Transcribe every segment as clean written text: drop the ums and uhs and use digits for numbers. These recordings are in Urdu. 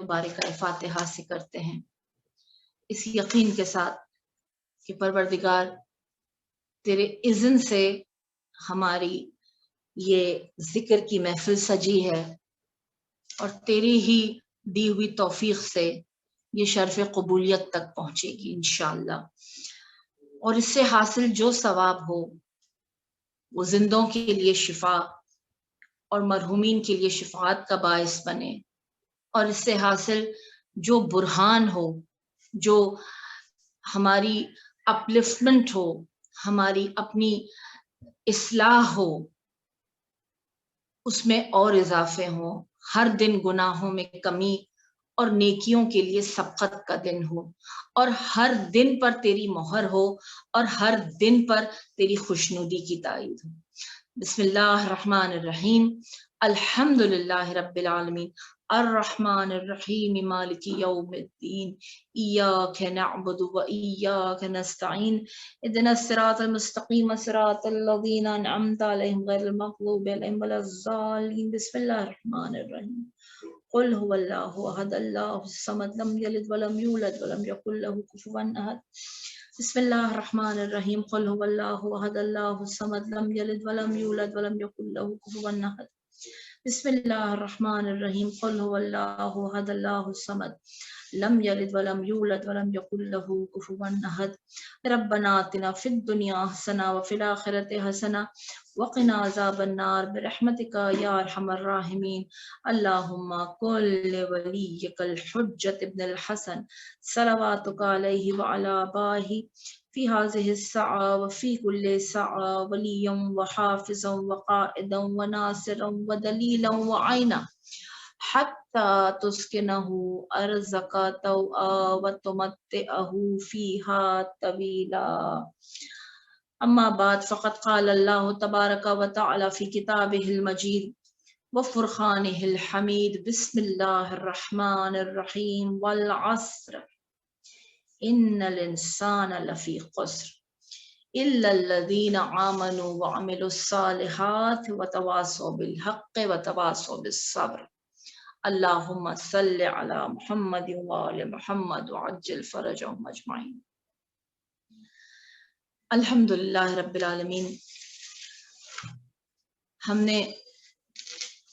مبارکہ فاتحہ سے کرتے ہیں اس یقین کے ساتھ کہ پروردگار تیرے اذن سے ہماری یہ ذکر کی محفل سجی ہے اور تیری ہی دی ہوئی توفیق سے یہ شرف قبولیت تک پہنچے گی انشاءاللہ، اور اس سے حاصل جو ثواب ہو وہ زندوں کے لیے شفا اور مرحومین کے لیے شفاعت کا باعث بنے، اور اس سے حاصل جو برہان ہو، جو ہماری اپلفٹمنٹ ہو، ہماری اپنی اصلاح ہو، اس میں اور اضافے ہوں، ہر دن گناہوں میں کمی اور نیکیوں کے لیے سبقت کا دن ہو، اور ہر دن پر تیری مہر ہو، اور ہر دن پر تیری خوشنودی کی تائید ہو۔ بسم اللہ الرحمن الرحیم، الحمد للہ رب العالمین، الرحمن الرحیم، مالک یوم الدین، ایاک نعبد و ایاک نستعین، اهدنا الصراط المستقیم صراط الذین انعمت علیہم غیر المغضوب علیہم ولا الضالین۔ بسم اللہ الرحمن الرحیم، قل هو اللہ احد اللہ الصمد لم یلد ولم یولد ولم یکن له کفوا احد۔ بسم اللہ الرحمن الرحیم، قل هو اللہ احد اللہ الصمد لم یلد ولم یولد ولم یکن له کفوا احد۔ بسم اللہ الرحمن الرحیم، قل هو اللہ احد اللہ الصمد لم یلد ولم یولد ولم یکن له کفوا احد۔ ربنا آتنا فی الدنیا حسنہ وفی الآخرۃ حسنہ وقنا عذاب النار برحمتک یا ارحم الراحمین۔ اللہم کل ولیک الحجۃ ابن الحسن صلواتک علیہ وعلی آبائہ فی هذه الساعة وفی کل ساعة ولیا وحافظا وقائدا وناصرا ودلیلا وعینا حتی تسکنہ ارضک طوعا وتمتعہ فیہا طویلا۔ اما بعد فقد قال اللہ تبارک وتعالی فی کتابہ المجید وفرقانہ الحمید، بسم اللہ الرحمن الرحیم، والعصر ان الانسان لفی خسر الا الذین آمنوا وعملوا الصالحات وتواصوا بالحق وتواصوا بالصبر۔ اللہم صل علی محمد وآل محمد وعجل فرجهم اجمعین۔ الحمدللہ رب العالمین، ہم نے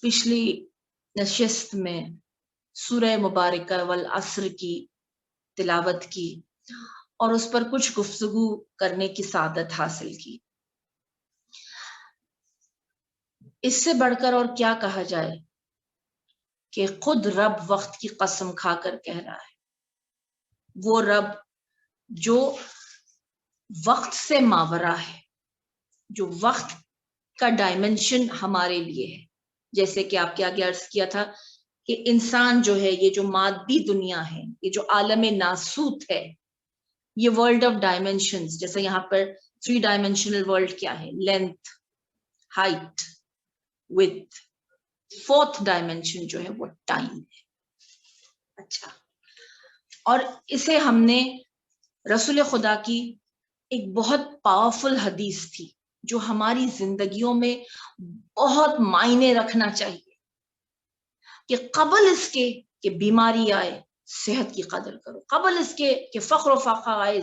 پچھلی نشست میں سورہ مبارکہ والعصر کی تلاوت کی اور اس پر کچھ گفتگو کرنے کی سعادت حاصل کی۔ اس سے بڑھ کر اور کیا کہا جائے کہ خود رب وقت کی قسم کھا کر کہہ رہا ہے، وہ رب جو وقت سے ماورا ہے، جو وقت کا ڈائمنشن ہمارے لیے ہے۔ جیسے کہ آپ کے آگے عرض کیا تھا کہ انسان جو ہے، یہ جو مادی دنیا ہے، یہ جو عالم ناسوت ہے، یہ ورلڈ آف ڈائمنشنز، جیسے یہاں پر 3 ڈائمنشنل ورلڈ کیا ہے، length, height, width، 4th dimension جو ہے وہ ٹائم ہے۔ اچھا، اور اسے ہم نے رسول خدا کی ایک بہت پاورفل حدیث تھی جو ہماری زندگیوں میں بہت معنی رکھنا چاہیے، کہ قبل اس کے کہ بیماری آئے صحت کی قدر کرو، قبل اس کے کہ فقر و فاقہ آئے،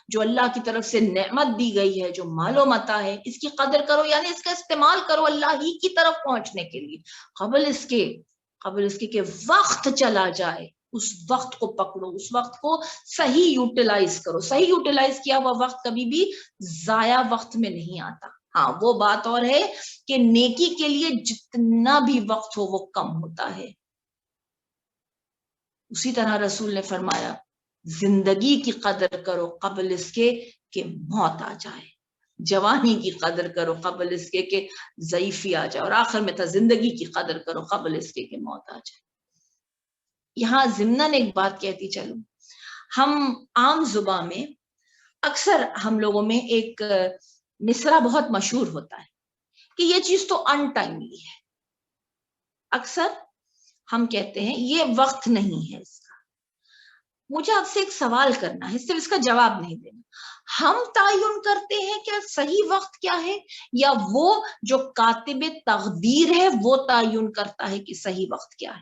جو اللہ کی طرف سے نعمت دی گئی ہے، جو مال و متاع ہے، اس کی قدر کرو، یعنی اس کا استعمال کرو اللہ ہی کی طرف پہنچنے کے لیے۔ قبل اس کے کہ وقت چلا جائے، اس وقت کو پکڑو، اس وقت کو صحیح یوٹیلائز کرو۔ صحیح یوٹیلائز کیا ہوا وقت کبھی بھی ضائع وقت میں نہیں آتا۔ ہاں، وہ بات اور ہے کہ نیکی کے لیے جتنا بھی وقت ہو وہ کم ہوتا ہے۔ اسی طرح رسول نے فرمایا، زندگی کی قدر کرو قبل اس کے کہ موت آ جائے، جوانی کی قدر کرو قبل اس کے کہ ضعیفی آ جائے، اور آخر میں تھا زندگی کی قدر کرو قبل اس کے کہ موت آ جائے۔ یہاں ضمناً ایک بات کہتی چلوں، ہم عام زبان میں اکثر ہم لوگوں میں ایک مصرع بہت مشہور ہوتا ہے کہ یہ چیز تو ان ٹائملی ہے۔ اکثر ہم کہتے ہیں یہ وقت نہیں ہے اس کا۔ مجھے آپ سے ایک سوال کرنا ہے، صرف اس کا جواب نہیں دینا۔ ہم تعین کرتے ہیں کہ صحیح وقت کیا ہے، یا وہ جو کاتب تقدیر ہے وہ تعین کرتا ہے کہ صحیح وقت کیا ہے؟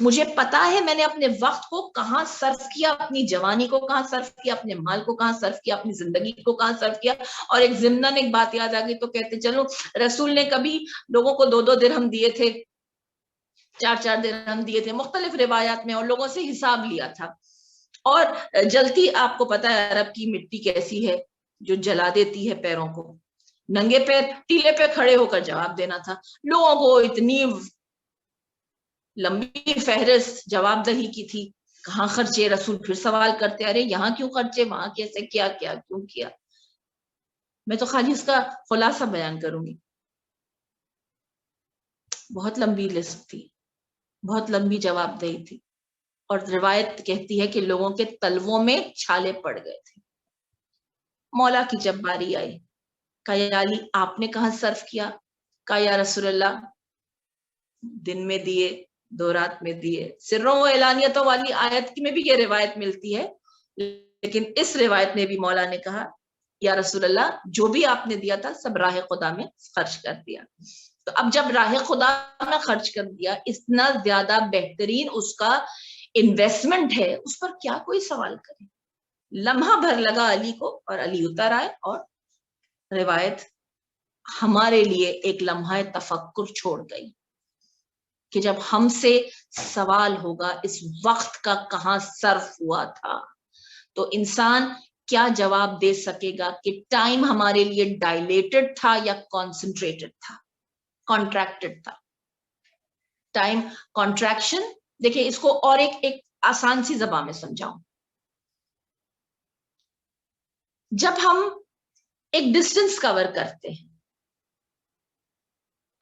مجھے پتا ہے میں نے اپنے وقت کو کہاں صرف کیا، اپنی جوانی کو کہاں صرف کیا، اپنے مال کو کہاں صرف کیا، اپنی زندگی کو کہاں صرف کیا. اور ایک ضمناً ایک بات یاد آ گئی تو کہتے چلو رسول نے کبھی لوگوں کو 2 درہم دیے تھے، 4 درہم دیے تھے، مختلف روایات میں، اور لوگوں سے حساب لیا تھا. اور جلتی آپ کو پتا ہے عرب کی مٹی کیسی ہے جو جلا دیتی ہے پیروں کو. ننگے پیر ٹیلے پہ کھڑے ہو کر جواب دینا تھا. لوگوں کو اتنی لمبی فہرست جواب دہی کی تھی. کہاں خرچے؟ رسول پھر سوال کرتے، ارے یہاں کیوں خرچے، وہاں کیسے کیا کیوں کیا. میں تو خالی اس کا خلاصہ بیان کروں گی. بہت لمبی لسٹ تھی، بہت لمبی جواب دہی تھی. اور روایت کہتی ہے کہ لوگوں کے تلووں میں چھالے پڑ گئے تھے. مولا کی جب باری آئی، کہا یا علی آپ نے کہاں صرف کیا؟ کہا یا رسول اللہ دن میں دیے، 2 رات میں دیے. سروں و اعلانیتوں والی آیت میں بھی یہ روایت ملتی ہے، لیکن اس روایت میں بھی مولا نے کہا یا رسول اللہ جو بھی آپ نے دیا تھا سب راہ خدا میں خرچ کر دیا. تو اب جب راہ خدا میں خرچ کر دیا، اتنا زیادہ بہترین اس کا انویسٹمنٹ ہے، اس پر کیا کوئی سوال کرے. لمحہ بھر لگا علی کو اور علی اتر آئے، اور روایت ہمارے لیے ایک لمحہ تفکر چھوڑ گئی کہ جب ہم سے سوال ہوگا اس وقت کا کہاں صرف ہوا تھا، تو انسان کیا جواب دے سکے گا کہ ٹائم ہمارے لیے ڈائلیٹڈ تھا یا کانسنٹریٹڈ تھا، کانٹریکٹڈ تھا. ٹائم کانٹریکشن دیکھیں، اس کو اور ایک آسان سی زبان میں سمجھاؤں. جب ہم ایک ڈسٹینس کور کرتے ہیں،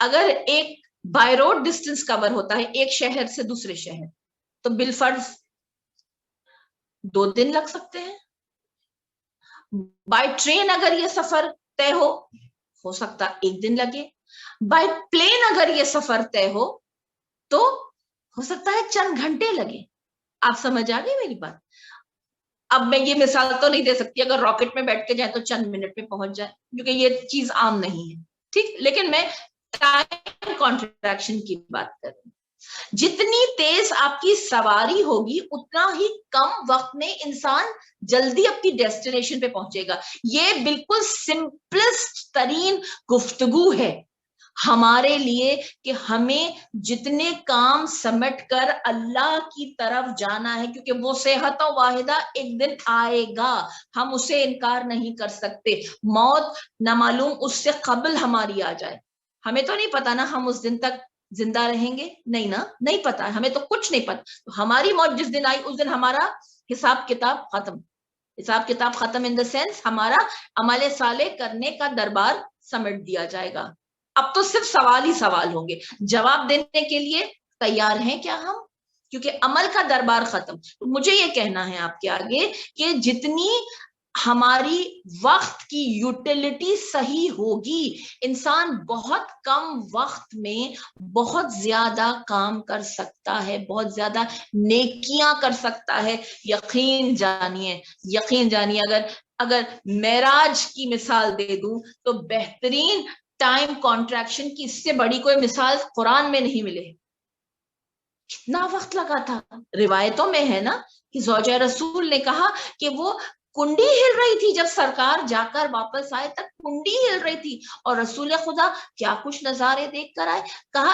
اگر ایک بائی روڈ ڈسٹینس کور ہوتا ہے ایک شہر سے دوسرے شہر، تو بالفرض 2 دن لگ سکتے ہیں. بائی ٹرین اگر یہ سفر طے ہو سکتا 1 دن لگے. بائی پلین اگر یہ سفر طے تو ہو سکتا ہے چند گھنٹے لگے. آپ سمجھ آ گئی میری بات؟ اب میں یہ مثال تو نہیں دے سکتی اگر راکٹ میں بیٹھ کے جائے تو چند منٹ میں پہنچ جائے، کیونکہ یہ چیز عام نہیں ہے. ٹھیک، لیکن میں ٹائم کانٹریکشن کی بات کر رہی ہوں. جتنی تیز آپ کی سواری ہوگی اتنا ہی کم وقت میں انسان جلدی اپنی ڈیسٹینیشن پہ پہنچے گا. یہ بالکل سمپلسٹ ترین گفتگو ہے ہمارے لیے کہ ہمیں جتنے کام سمٹ کر اللہ کی طرف جانا ہے، کیونکہ وہ صحت و واحدہ ایک دن آئے گا، ہم اسے انکار نہیں کر سکتے. موت نہ معلوم اس سے قبل ہماری آ جائے، ہمیں تو نہیں پتا نا ہم اس دن تک زندہ رہیں گے، نہیں نا، نہیں پتا، ہمیں تو کچھ نہیں پتا. ہماری موت جس دن آئی اس دن ہمارا حساب کتاب ختم. حساب کتاب ختم ان دا سینس ہمارا عمل صالح کرنے کا دربار سمٹ دیا جائے گا. اب تو صرف سوال ہی سوال ہوں گے، جواب دینے کے لیے تیار ہیں کیا ہم؟ کیونکہ عمل کا دربار ختم. مجھے یہ کہنا ہے آپ کے آگے کہ جتنی ہماری وقت کی یوٹیلیٹی صحیح ہوگی، انسان بہت کم وقت میں بہت زیادہ کام کر سکتا ہے، بہت زیادہ نیکیاں کر سکتا ہے. یقین جانیے اگر معراج کی مثال دے دوں تو بہترین ٹائم کانٹریکشن کی اس سے بڑی کوئی مثال قرآن میں نہیں ملے. کتنا وقت لگا تھا؟ روایتوں میں ہے نا کہ زوجہ رسول نے کہا کہ وہ کنڈی ہل رہی تھی، جب سرکار جا کر واپس آئے تک کنڈی ہل رہی تھی، اور رسول خدا کیا کچھ نظارے دیکھ کر آئے. کہا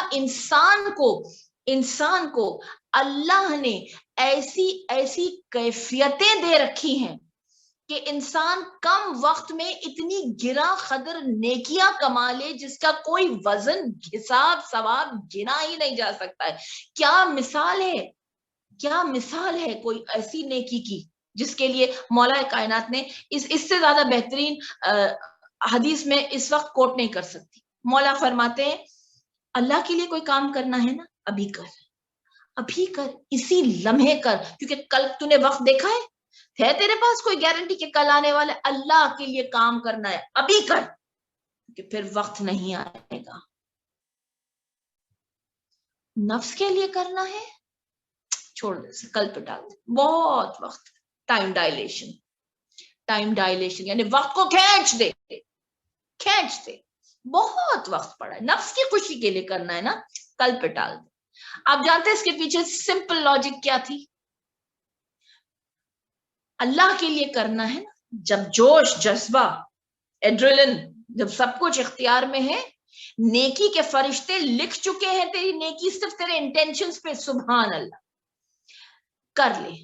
انسان کو اللہ نے ایسی کیفیتیں دے رکھی ہیں کہ انسان کم وقت میں اتنی گرا قدر نیکیاں کما لے جس کا کوئی وزن، حساب، ثواب گنا ہی نہیں جا سکتا ہے. کیا مثال ہے کوئی ایسی نیکی کی جس کے لیے مولا کائنات نے اس سے زیادہ بہترین حدیث میں اس وقت کوٹ نہیں کر سکتی. مولا فرماتے ہیں اللہ کے لیے کوئی کام کرنا ہے نا، ابھی کر، اسی لمحے کر، کیونکہ کل تو نے وقت دیکھا ہے تیرے پاس کوئی گارنٹی کہ کل آنے والے؟ اللہ کے لیے کام کرنا ہے ابھی کر، کہ پھر وقت نہیں آئے گا. نفس کے لیے کرنا ہے چھوڑ دے، کل پہ ڈال دے. بہت وقت، ٹائم ڈائلیشن یعنی وقت کو کھینچ دے، بہت وقت پڑا ہے. نفس کی خوشی کے لیے کرنا ہے نا، کل پہ ڈال دے. آپ جانتے ہیں اس کے پیچھے سمپل لاجک کیا تھی؟ اللہ کے لیے کرنا ہے نا، جب جوش جذبہ ایڈریلن جب سب کچھ اختیار میں ہے، نیکی کے فرشتے لکھ چکے ہیں تیری نیکی صرف تیرے انٹینشنز پہ، سبحان اللہ، کر لے،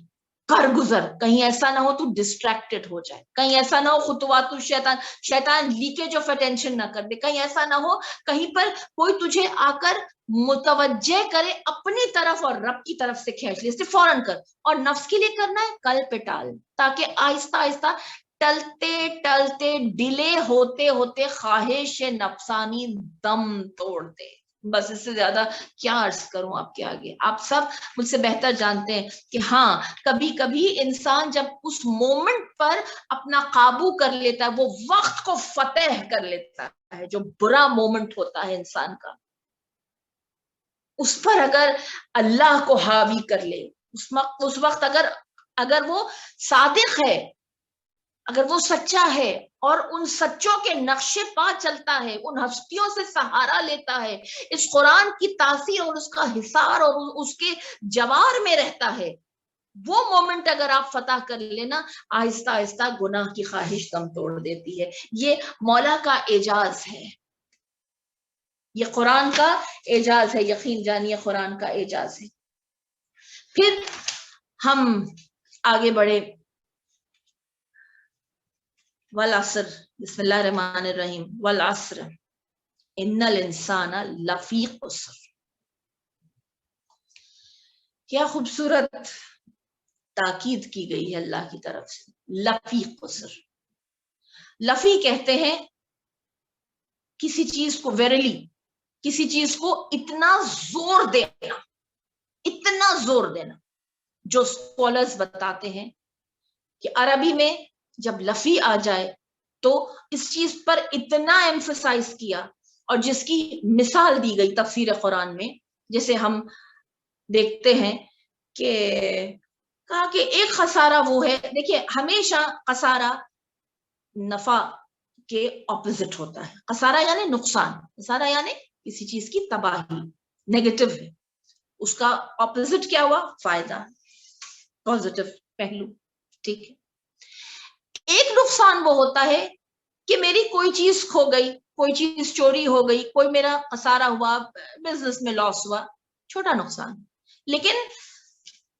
کر گزر، کہیں ایسا نہ ہو تو ڈسٹریکٹڈ ہو جائے، کہیں ایسا نہ ہو خطوات شیطان لیکیج آف اٹینشن نہ کر دے، کہیں ایسا نہ ہو کہیں پر کوئی تجھے آ کر متوجہ کرے اپنی طرف اور رب کی طرف سے کھینچ لے، اس سے فوراً کر، اور نفس کے لیے کرنا ہے کل پہ ٹال، تاکہ آہستہ آہستہ ٹلتے ٹلتے ڈیلے ہوتے ہوتے خواہش نفسانی دم توڑ دے۔ بس اس سے زیادہ کیا عرض کروں آپ کے آگے، آپ سب مجھ سے بہتر جانتے ہیں کہ ہاں کبھی کبھی انسان جب اس مومنٹ پر اپنا قابو کر لیتا ہے، وہ وقت کو فتح کر لیتا ہے، جو برا مومنٹ ہوتا ہے انسان کا، اس پر اگر اللہ کو حاوی کر لے، اس وقت اگر وہ صادق ہے، اگر وہ سچا ہے اور ان سچوں کے نقشے پا چلتا ہے، ان ہستیوں سے سہارا لیتا ہے، اس قرآن کی تاثیر اور اس کا حصار اور اس کے جوار میں رہتا ہے، وہ مومنٹ اگر آپ فتح کر لینا، آہستہ آہستہ گناہ کی خواہش دم توڑ دیتی ہے۔ یہ مولا کا اعجاز ہے، یہ قرآن کا اعجاز ہے، یقین جانیے قرآن کا اعجاز ہے۔ پھر ہم آگے بڑھے، والعصر، بسم اللہ الرحمن الرحیم، والعصر ان الانسان لفی خسر۔ کیا خوبصورت تاکید کی گئی ہے اللہ کی طرف سے، لفی خسر۔ لفی کہتے ہیں کسی چیز کو ویرلی، کسی چیز کو اتنا زور دینا، اتنا زور دینا، جو اسکالرز بتاتے ہیں کہ عربی میں جب لفی آ جائے تو اس چیز پر اتنا ایمفسائز کیا، اور جس کی مثال دی گئی تفسیر قرآن میں، جیسے ہم دیکھتے ہیں کہ کہا کہ ایک خسارہ وہ ہے، دیکھیے ہمیشہ خسارہ نفع کے اپوزٹ ہوتا ہے، خسارہ یعنی نقصان، خسارہ یعنی کسی چیز کی تباہی، نیگیٹو ہے، اس کا اپوزٹ کیا ہوا؟ فائدہ، پازیٹو پہلو، ٹھیک ہے۔ ایک نقصان وہ ہوتا ہے کہ میری کوئی چیز کھو گئی، کوئی چیز چوری ہو گئی، کوئی میرا خسارہ ہوا، بزنس میں لاس ہوا، چھوٹا نقصان۔ لیکن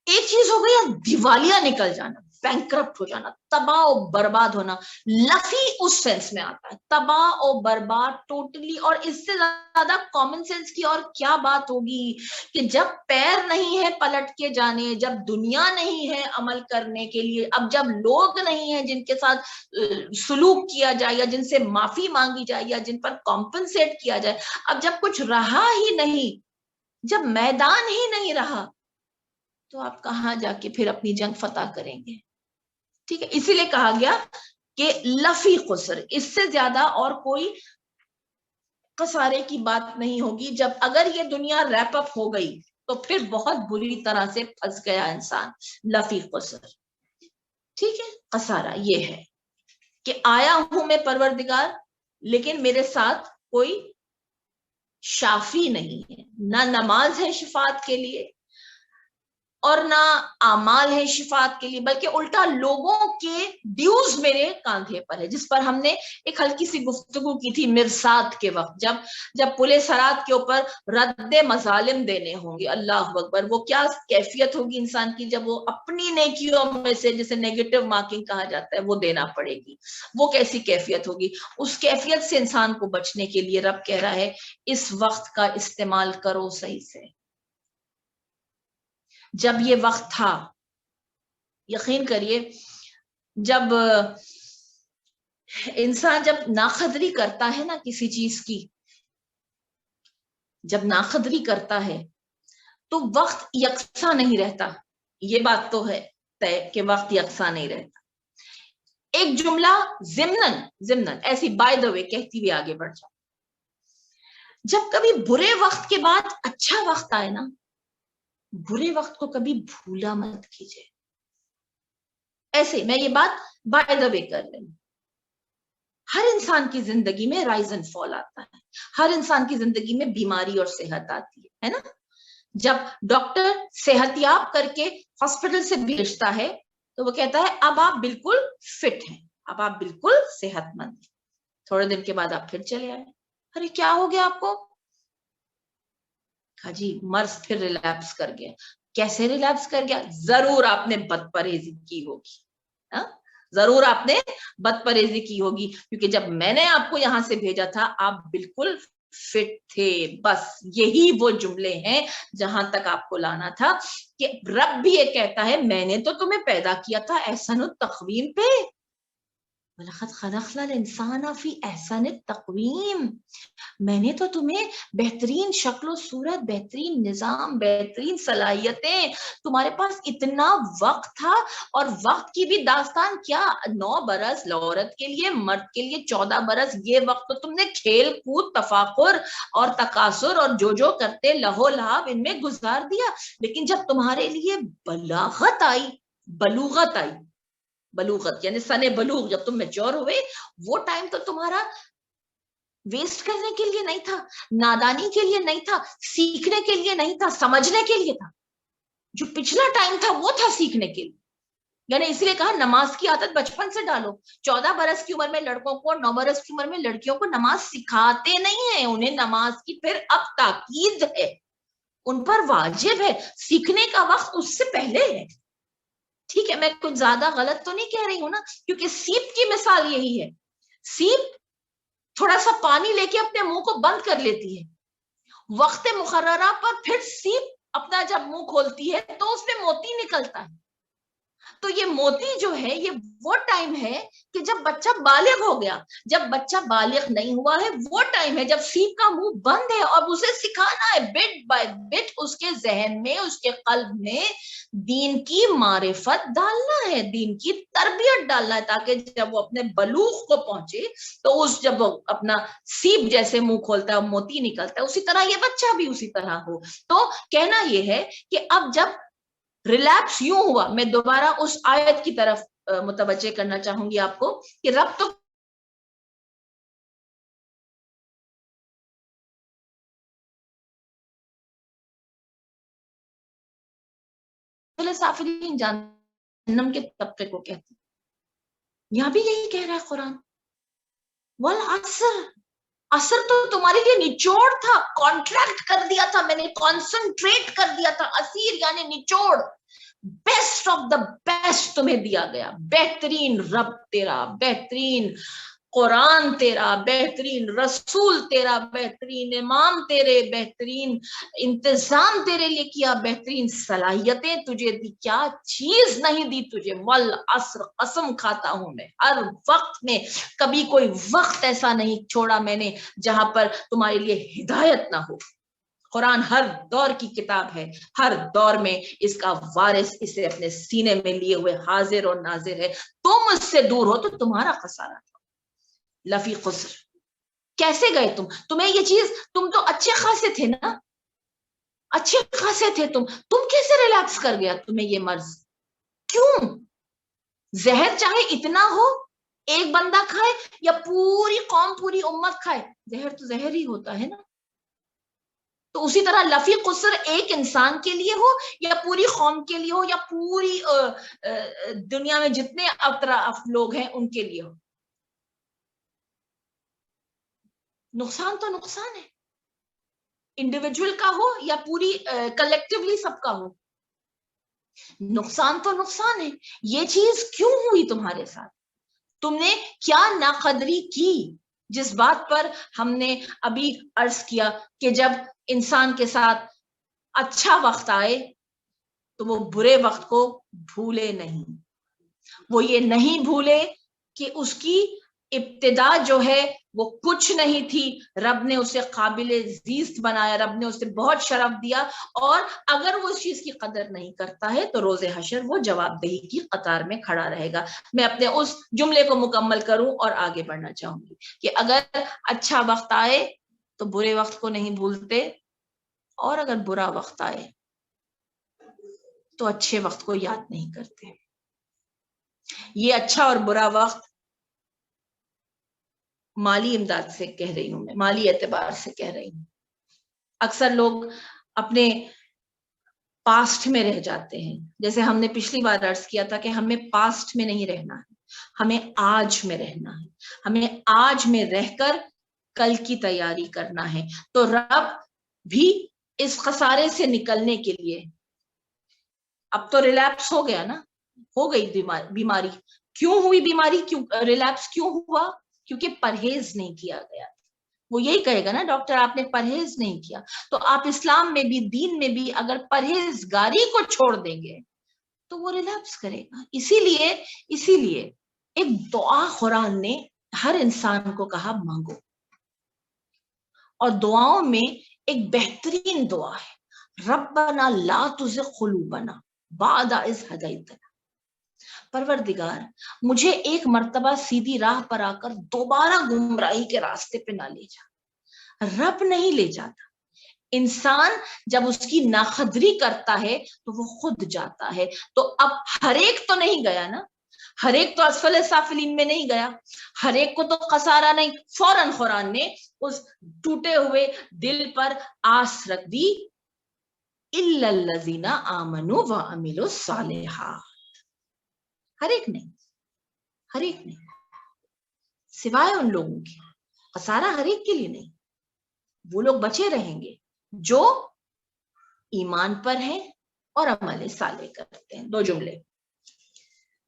ایک چیز ہو گئی دیوالیہ نکل جانا، بینکرپٹ ہو جانا، تباہ و برباد ہونا، لفی اس سینس میں آتا ہے، تباہ و برباد ٹوٹلی۔ اور اس سے زیادہ کامن سینس کی اور کیا بات ہوگی کہ جب پیر نہیں ہے پلٹ کے جانے، جب دنیا نہیں ہے عمل کرنے کے لیے، اب جب لوگ نہیں ہیں جن کے ساتھ سلوک کیا جائے یا جن سے معافی مانگی جائے یا جن پر کمپنسیٹ کیا جائے، اب جب کچھ رہا ہی نہیں، جب میدان ہی نہیں رہا، تو آپ کہاں جا کے پھر اپنی جنگ فتح کریں گے؟ ٹھیک ہے، اسی لیے کہا گیا کہ لفی خسر، اس سے زیادہ اور کوئی خسارے کی بات نہیں ہوگی۔ جب اگر یہ دنیا ریپ اپ ہو گئی تو پھر بہت بری طرح سے پھنس گیا انسان، لفی خسر۔ ٹھیک ہے، خسارہ یہ ہے کہ آیا ہوں میں پروردگار، لیکن میرے ساتھ کوئی شافی نہیں ہے، نہ نماز ہے شفاعت کے لیے اور نہ اعمال ہے شفاعت کے لیے، بلکہ الٹا لوگوں کے ڈیوز میرے کاندھے پر ہے، جس پر ہم نے ایک ہلکی سی گفتگو کی تھی مرصاد کے وقت، جب پلے سرات کے اوپر رد مظالم دینے ہوں گے، اللہ اکبر، وہ کیا کیفیت ہوگی انسان کی جب وہ اپنی نیکیوں میں سے، جسے نیگیٹو مارکنگ کہا جاتا ہے، وہ دینا پڑے گی، وہ کیسی کیفیت ہوگی؟ اس کیفیت سے انسان کو بچنے کے لیے رب کہہ رہا ہے اس وقت کا استعمال کرو صحیح سے۔ جب یہ وقت تھا، یقین کریے، جب انسان جب ناقدری کرتا ہے نا کسی چیز کی، جب ناقدری کرتا ہے تو وقت یکساں نہیں رہتا، یہ بات تو ہے طے کہ وقت یکساں نہیں رہتا۔ ایک جملہ ضمناً ایسی بائی دا وے کہتی ہوئی آگے بڑھ جاؤ، جب کبھی برے وقت کے بعد اچھا وقت آئے نا، برے وقت کو کبھی بھولا مت کیجیے۔ ایسے میں یہ بات بائی دا وے کر رہی ہوں، ہر انسان کی زندگی میں رائز اینڈ فال آتا ہے، ہر انسان کی زندگی میں بیماری اور صحت آتی ہے نا، جب ڈاکٹر صحتیاب کر کے ہاسپٹل سے بھیجتا ہے تو وہ کہتا ہے اب آپ بالکل فٹ ہیں، اب آپ بالکل صحت مند ہیں. تھوڑے دن کے بعد آپ پھر چلے آئے، ارے کیا ہو گیا آپ کو؟ جی مرض پھر ریلیپس کر گیا. کیسے ریلیپس کر گیا؟ ضرور آپ نے بد پرہیزی کی ہوگی، ضرور آپ نے بد پرہیزی کی ہوگی، کیونکہ جب میں نے آپ کو یہاں سے بھیجا تھا آپ بالکل فٹ تھے. بس یہی وہ جملے ہیں جہاں تک آپ کو لانا تھا کہ رب بھی یہ کہتا ہے میں نے تو تمہیں پیدا کیا تھا احسن التقویم پہ. وَلَقَدْ خَلَقْنَا الْإِنسَانَ فِي أَحْسَنِ التَّقْوِيمِ، میں نے تو تمہیں بہترین شکل و صورت، بہترین نظام، بہترین صلاحیتیں، تمہارے پاس اتنا وقت تھا. اور وقت کی بھی داستان کیا، 9 برس عورت کے لیے، مرد کے لیے 14 برس. یہ وقت تو تم نے کھیل کود، تفاخر اور تکاثر اور جو کرتے لہو لہاب ان میں گزار دیا. لیکن جب تمہارے لیے بلاغت آئی، بلوغت آئی، بلوغت یعنی سن بلوغ، جب تم میچور ہوئے، وہ ٹائم تو تمہارا ویسٹ کرنے کے لیے نہیں تھا، نادانی کے لیے نہیں تھا، سیکھنے کے لیے نہیں تھا، سمجھنے کے لیے تھا. جو پچھلا ٹائم تھا وہ تھا سیکھنے کے لیے. یعنی اس لیے کہا نماز کی عادت بچپن سے ڈالو. 14 برس کی عمر میں لڑکوں کو اور 9 برس کی عمر میں لڑکیوں کو نماز سکھاتے نہیں ہیں، انہیں نماز کی پھر اب تاکید ہے، ان پر واجب ہے. سیکھنے کا وقت اس سے پہلے ہے. ٹھیک ہے، میں کچھ زیادہ غلط تو نہیں کہہ رہی ہوں نا، کیونکہ سیپ کی مثال یہی ہے. سیپ تھوڑا سا پانی لے کے اپنے منہ کو بند کر لیتی ہے، وقت مقررہ پر پھر سیپ اپنا جب منہ کھولتی ہے تو اس میں موتی نکلتا ہے. تو یہ موتی جو ہے یہ وہ ٹائم ہے کہ جب بچہ بالغ ہو گیا. جب بچہ بالغ نہیں ہوا ہے وہ ٹائم ہے جب سیپ کا منہ بند ہے، اور اسے سکھانا ہے بٹ بائی بٹ، اس کے ذہن میں، اس کے قلب میں دین کی معرفت ڈالنا ہے، دین کی تربیت ڈالنا ہے، تاکہ جب وہ اپنے بلوغ کو پہنچے تو اس جب وہ اپنا سیپ جیسے منہ کھولتا ہے موتی نکلتا ہے، اسی طرح یہ بچہ بھی اسی طرح ہو. تو کہنا یہ ہے کہ اب جب ریلیپس یوں ہوا، میں دوبارہ اس آیت کی طرف متوجہ کرنا چاہوں گی آپ کو کہ رب تو سافلین جہنم کے طبقے کو کہتے ہیں. یہاں بھی یہی کہہ رہا ہے قرآن، والعصر، اثر تو تمہارے لیے نچوڑ تھا، کانٹریکٹ کر دیا تھا میں نے، کانسنٹریٹ کر دیا تھا. اسیر یعنی نچوڑ، بیسٹ آف دا بیسٹ تمہیں دیا گیا. بہترین رب تیرا، بہترین قرآن تیرا، بہترین رسول تیرا، بہترین امام تیرے، بہترین انتظام تیرے لیے کیا، بہترین صلاحیتیں تجھے دی. کیا چیز نہیں دی تجھے؟ والعصر، قسم کھاتا ہوں میں، ہر وقت میں کبھی کوئی وقت ایسا نہیں چھوڑا میں نے جہاں پر تمہارے لیے ہدایت نہ ہو. قرآن ہر دور کی کتاب ہے، ہر دور میں اس کا وارث اسے اپنے سینے میں لیے ہوئے حاضر اور ناظر ہے. تم اس سے دور ہو تو تمہارا خسارہ تھا. لفی خسر، کیسے گئے تمہیں یہ چیز، تم تو اچھے خاصے تھے نا، اچھے خاصے تھے تم کیسے ریلیکس کر گیا تمہیں یہ مرض؟ کیوں؟ زہر چاہے اتنا ہو، ایک بندہ کھائے یا پوری قوم، پوری امت کھائے، زہر تو زہر ہی ہوتا ہے نا. تو اسی طرح لفی قصر ایک انسان کے لیے ہو یا پوری قوم کے لیے ہو یا پوری دنیا میں جتنے اطراف لوگ ہیں ان کے لیے ہو، نقصان تو نقصان ہے، انڈیویجول کا ہو یا پوری کلیکٹیولی سب کا ہو، نقصان تو نقصان ہے. یہ چیز کیوں ہوئی تمہارے ساتھ؟ تم نے کیا ناقدری کی؟ جس بات پر ہم نے ابھی عرض کیا کہ جب انسان کے ساتھ اچھا وقت آئے تو وہ برے وقت کو بھولے نہیں. وہ یہ نہیں بھولے کہ اس کی ابتدا جو ہے وہ کچھ نہیں تھی، رب نے اسے قابل زیست بنایا، رب نے اسے بہت شرف دیا. اور اگر وہ اس چیز کی قدر نہیں کرتا ہے تو روز حشر وہ جواب دہی کی قطار میں کھڑا رہے گا. میں اپنے اس جملے کو مکمل کروں اور آگے بڑھنا چاہوں گی کہ اگر اچھا وقت آئے تو برے وقت کو نہیں بھولتے، اور اگر برا وقت آئے تو اچھے وقت کو یاد نہیں کرتے. یہ اچھا اور برا وقت مالی امداد سے کہہ رہی ہوں، میں مالی اعتبار سے کہہ رہی ہوں. اکثر لوگ اپنے پاسٹ میں رہ جاتے ہیں. جیسے ہم نے پچھلی بار عرض کیا تھا کہ ہمیں پاسٹ میں نہیں رہنا ہے, ہمیں آج میں رہنا ہے, ہمیں آج میں رہ کر کل کی تیاری کرنا ہے. تو رب بھی اس خسارے سے نکلنے کے لیے, اب تو ریلیپس ہو گیا نا, ہو گئی بیماری. کیوں ہوئی بیماری, کیوں ریلیپس کیوں ہوا؟ کیونکہ پرہیز نہیں کیا گیا. وہ یہی کہے گا نا ڈاکٹر آپ نے پرہیز نہیں کیا. تو آپ اسلام میں بھی دین میں بھی اگر پرہیزگاری کو چھوڑ دیں گے تو وہ ریلیپس کرے گا. اسی لیے ایک دعا قرآن نے ہر انسان کو کہا مانگو, اور دعاؤں میں ایک بہترین دعا ہے ربنا لا تزغ قلوبنا بعد اذ ہدیتنا. پروردگار مجھے ایک مرتبہ سیدھی راہ پر آ کر دوبارہ گمراہی کے راستے پہ نہ لے جا. رب نہیں لے جاتا, انسان جب اس کی ناقدری کرتا ہے تو وہ خود جاتا ہے. تو اب ہر ایک تو نہیں گیا نا, ہر ایک تو اسفل سافلین میں نہیں گیا, ہر ایک کو تو خسارہ نہیں. فوراً قرآن نے اس ٹوٹے ہوئے دل پر آس رکھ دی, الا الذین آمنوا وعملوا الصالحات. ہر ایک نہیں, ہر ایک نہیں, سوائے ان لوگوں کی. خسارہ ہر ایک کے لیے نہیں, وہ لوگ بچے رہیں گے جو ایمان پر ہیں اور عمل صالح کرتے ہیں. 2 جملے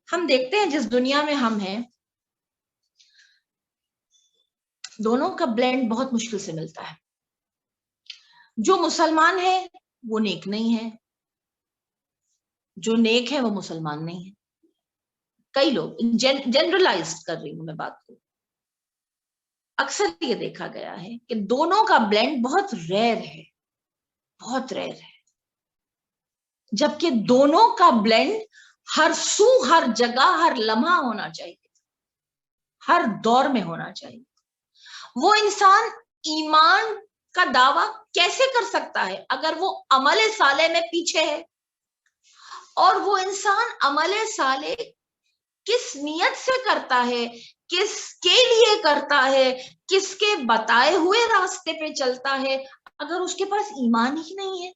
ہم دیکھتے ہیں جس دنیا میں ہم ہیں, دونوں کا بلینڈ بہت مشکل سے ملتا ہے. جو مسلمان ہے وہ نیک نہیں ہے, جو نیک ہے وہ مسلمان نہیں ہے. کئی لوگ, جنرلائز کر رہی ہوں میں بات کو, اکثر یہ دیکھا گیا ہے کہ دونوں کا بلینڈ بہت ریئر ہے, بہت ریئر ہے. جبکہ دونوں کا بلینڈ ہر سو, ہر جگہ, ہر لمحہ ہونا چاہیے, ہر دور میں ہونا چاہیے. وہ انسان ایمان کا دعویٰ کیسے کر سکتا ہے اگر وہ عمل صالح میں پیچھے ہے؟ اور وہ انسان عمل صالح کس نیت سے کرتا ہے, کس کے لیے کرتا ہے, کس کے بتائے ہوئے راستے پہ چلتا ہے, اگر اس کے پاس ایمان ہی نہیں ہے؟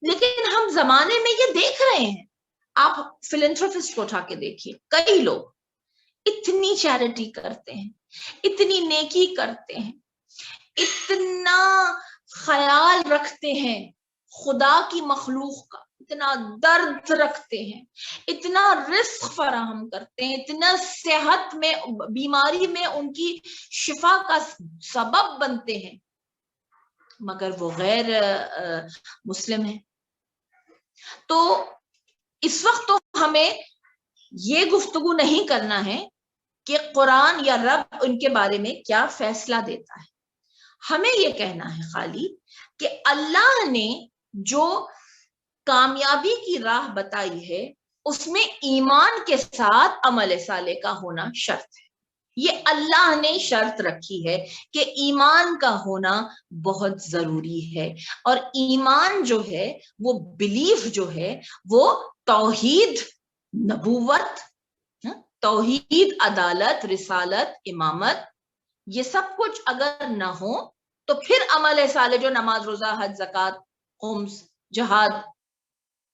لیکن ہم زمانے میں یہ دیکھ رہے ہیں, آپ فلنتھروپسٹ کو اٹھا کے دیکھیے, کئی لوگ اتنی چیریٹی کرتے ہیں, اتنی نیکی کرتے ہیں, اتنا خیال رکھتے ہیں خدا کی مخلوق کا, اتنا درد رکھتے ہیں, اتنا رزق فراہم کرتے ہیں, اتنا صحت میں, بیماری میں ان کی شفا کا سبب بنتے ہیں, مگر وہ غیر مسلم ہیں. تو اس وقت تو ہمیں یہ گفتگو نہیں کرنا ہے کہ قرآن یا رب ان کے بارے میں کیا فیصلہ دیتا ہے. ہمیں یہ کہنا ہے خالی کہ اللہ نے جو کامیابی کی راہ بتائی ہے اس میں ایمان کے ساتھ عمل صالح کا ہونا شرط ہے. یہ اللہ نے شرط رکھی ہے کہ ایمان کا ہونا بہت ضروری ہے. اور ایمان جو ہے, وہ بلیف جو ہے, وہ توحید, نبوت, توحید, عدالت, رسالت, امامت, یہ سب کچھ اگر نہ ہو تو پھر عمل صالح جو نماز, روزہ, حج, زکوٰۃ, خمس, جہاد,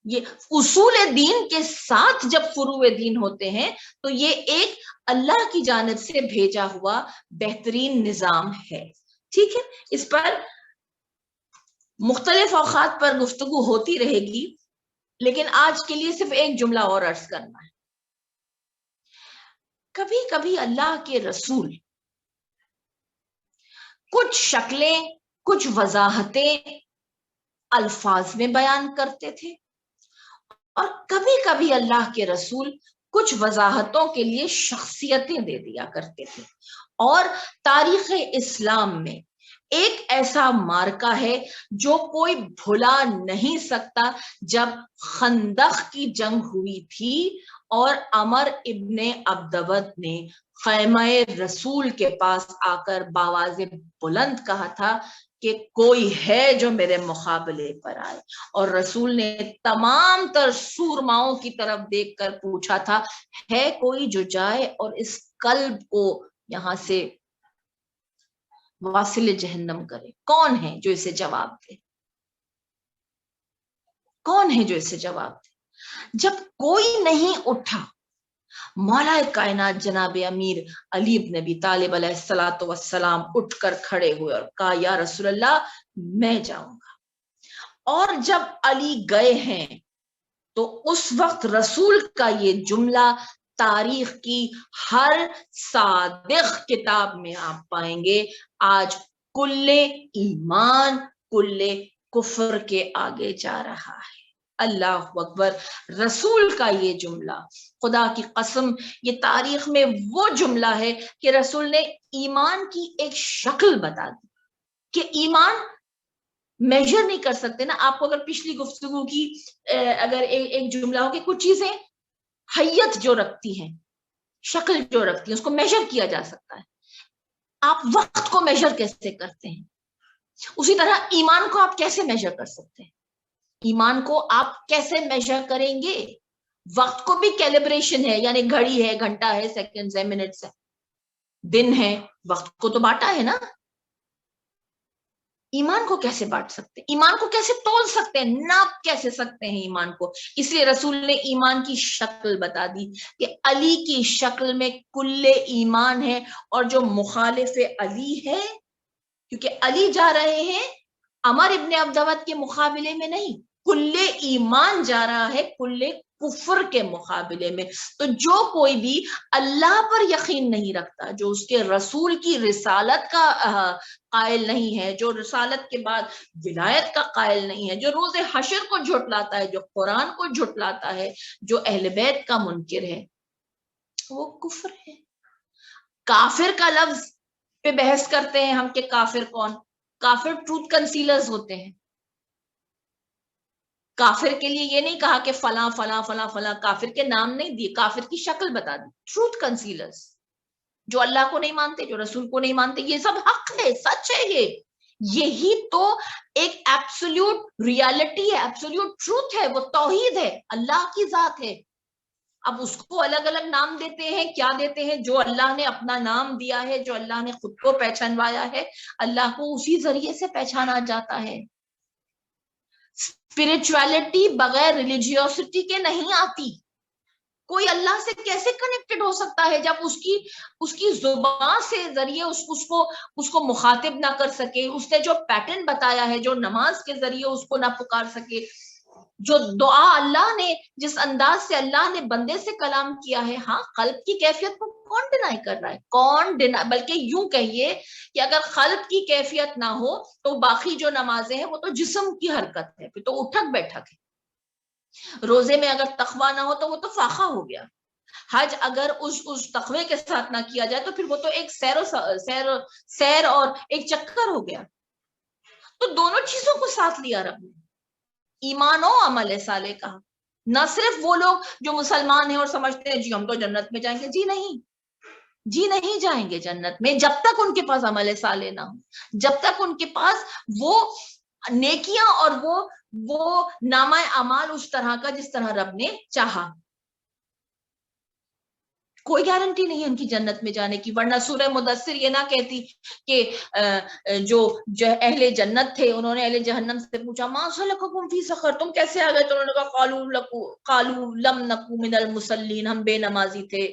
یہ اصول دین کے ساتھ جب فروع دین ہوتے ہیں تو یہ ایک اللہ کی جانب سے بھیجا ہوا بہترین نظام ہے. ٹھیک ہے, اس پر مختلف اوقات پر گفتگو ہوتی رہے گی, لیکن آج کے لیے صرف ایک جملہ اور عرض کرنا ہے. کبھی کبھی اللہ کے رسول کچھ شکلیں, کچھ وضاحتیں الفاظ میں بیان کرتے تھے, اور کبھی کبھی اللہ کے رسول کچھ وضاحتوں کے لیے شخصیتیں دے دیا کرتے تھے. اور تاریخ اسلام میں ایک ایسا مارکا ہے جو کوئی بھلا نہیں سکتا, جب خندق کی جنگ ہوئی تھی اور عمر ابن عبدود نے خیمہ رسول کے پاس آ کر باواز بلند کہا تھا کہ کوئی ہے جو میرے مقابلے پر آئے, اور رسول نے تمام تر سورماؤں کی طرف دیکھ کر پوچھا تھا, ہے کوئی جو جائے اور اس قلب کو یہاں سے واصل جہنم کرے؟ کون ہے جو اسے جواب دے؟ کون ہے جو اسے جواب دے؟ جب کوئی نہیں اٹھا، مولا کائنات جناب امیر علی بن ابی طالب علیہ الصلوۃ والسلام اٹھ کر کھڑے ہوئے اور کہا یا رسول اللہ میں جاؤں گا۔ اور جب علی گئے ہیں تو اس وقت رسول کا یہ جملہ تاریخ کی ہر صادق کتاب میں آپ پائیں گے، آج کل ایمان کل کفر کے آگے جا رہا ہے۔ اللہ اکبر، رسول کا یہ جملہ، خدا کی قسم یہ تاریخ میں وہ جملہ ہے کہ رسول نے ایمان کی ایک شکل بتا دی کہ ایمان میجر نہیں کر سکتے نا آپ کو۔ اگر پچھلی گفتگو کی اگر ایک جملہ ہو کہ کچھ چیزیں حیت جو رکھتی ہیں، شکل جو رکھتی ہیں، اس کو میجر کیا جا سکتا ہے۔ آپ وقت کو میجر کیسے کرتے ہیں، اسی طرح ایمان کو آپ کیسے میجر کر سکتے ہیں؟ ایمان کو آپ کیسے میجر کریں گے؟ وقت کو بھی کیلیبریشن ہے، یعنی گھڑی ہے، گھنٹہ ہے، سیکنڈز ہے، منٹس ہے، دن ہے، وقت کو تو بانٹا ہے نا۔ ایمان کو کیسے بانٹ سکتے ہیں؟ ایمان کو کیسے تول سکتے ہیں، ناپ کیسے سکتے ہیں ایمان کو؟ اس لیے رسول نے ایمان کی شکل بتا دی کہ علی کی شکل میں کل ایمان ہے، اور جو مخالف علی ہے، کیونکہ علی جا رہے ہیں عمر ابن عبدود کے مقابلے میں نہیں، کل ایمان جا رہا ہے کل کفر کے مقابلے میں۔ تو جو کوئی بھی اللہ پر یقین نہیں رکھتا، جو اس کے رسول کی رسالت کا قائل نہیں ہے، جو رسالت کے بعد ولایت کا قائل نہیں ہے، جو روز حشر کو جھٹلاتا ہے، جو قرآن کو جھٹلاتا ہے، جو اہل بیت کا منکر ہے، وہ کفر ہے۔ کافر کا لفظ پہ بحث کرتے ہیں ہم کہ کافر کون؟ کافر ٹروتھ کنسیلرز ہوتے ہیں۔ کافر کے لیے یہ نہیں کہا کہ فلاں فلاں فلاں فلاں، کافر کے نام نہیں دیے، کافر کی شکل بتا دی، ٹروتھ کنسیلرز، جو اللہ کو نہیں مانتے، جو رسول کو نہیں مانتے۔ یہ سب حق ہے، سچ ہے، یہی تو ایک ایبسولوٹ ریالٹی ہے، ایبسولوٹ ٹروتھ ہے، وہ توحید ہے، اللہ کی ذات ہے۔ اب اس کو الگ الگ نام دیتے ہیں، کیا دیتے ہیں؟ جو اللہ نے اپنا نام دیا ہے، جو اللہ نے خود کو پہچانوایا ہے، اللہ کو اسی ذریعے سے پہچانا جاتا ہے۔ اسپرچویلٹی بغیر ریلیجیوسٹی کے نہیں آتی۔ کوئی اللہ سے کیسے کنیکٹڈ ہو سکتا ہے جب اس کی زبان سے ذریعے اس کو مخاطب نہ کر سکے، اس نے جو پیٹرن بتایا ہے، جو نماز کے ذریعے اس کو نہ پکار سکے، جو دعا اللہ نے جس انداز سے اللہ نے بندے سے کلام کیا ہے۔ ہاں، قلب کی کیفیت کو کون ڈینائی کر رہا ہے؟ کون ڈینائی، بلکہ یوں کہیے کہ اگر قلب کی کیفیت نہ ہو تو باقی جو نمازیں ہیں وہ تو جسم کی حرکت ہے، پھر تو اٹھک بیٹھک ہے۔ روزے میں اگر تقوی نہ ہو تو وہ تو فاقہ ہو گیا۔ حج اگر اس تقوی کے ساتھ نہ کیا جائے تو پھر وہ تو ایک سیر اور ایک چکر ہو گیا۔ تو دونوں چیزوں کو ساتھ لیا رب نے، ایمان و عمل صالح کا۔ نہ صرف وہ لوگ جو مسلمان ہیں اور سمجھتے ہیں جی ہم تو جنت میں جائیں گے، جی نہیں، جی نہیں جائیں گے جنت میں جب تک ان کے پاس عمل صالح نہ ہو، جب تک ان کے پاس وہ نیکیاں اور وہ نامہ اعمال اس طرح کا جس طرح رب نے چاہا۔ کوئی گارنٹی نہیں ہے ان کی جنت میں جانے کی، ورنہ سورہ مدثر یہ نہ کہتی کہ جو اہل جنت تھے انہوں نے اہل جہنم سے پوچھا ما سلککم فی سقر، تم کیسے آ گئے؟ تو انہوں نے کہا قالوا لم نکو من المصلین، ہم بے نمازی تھے،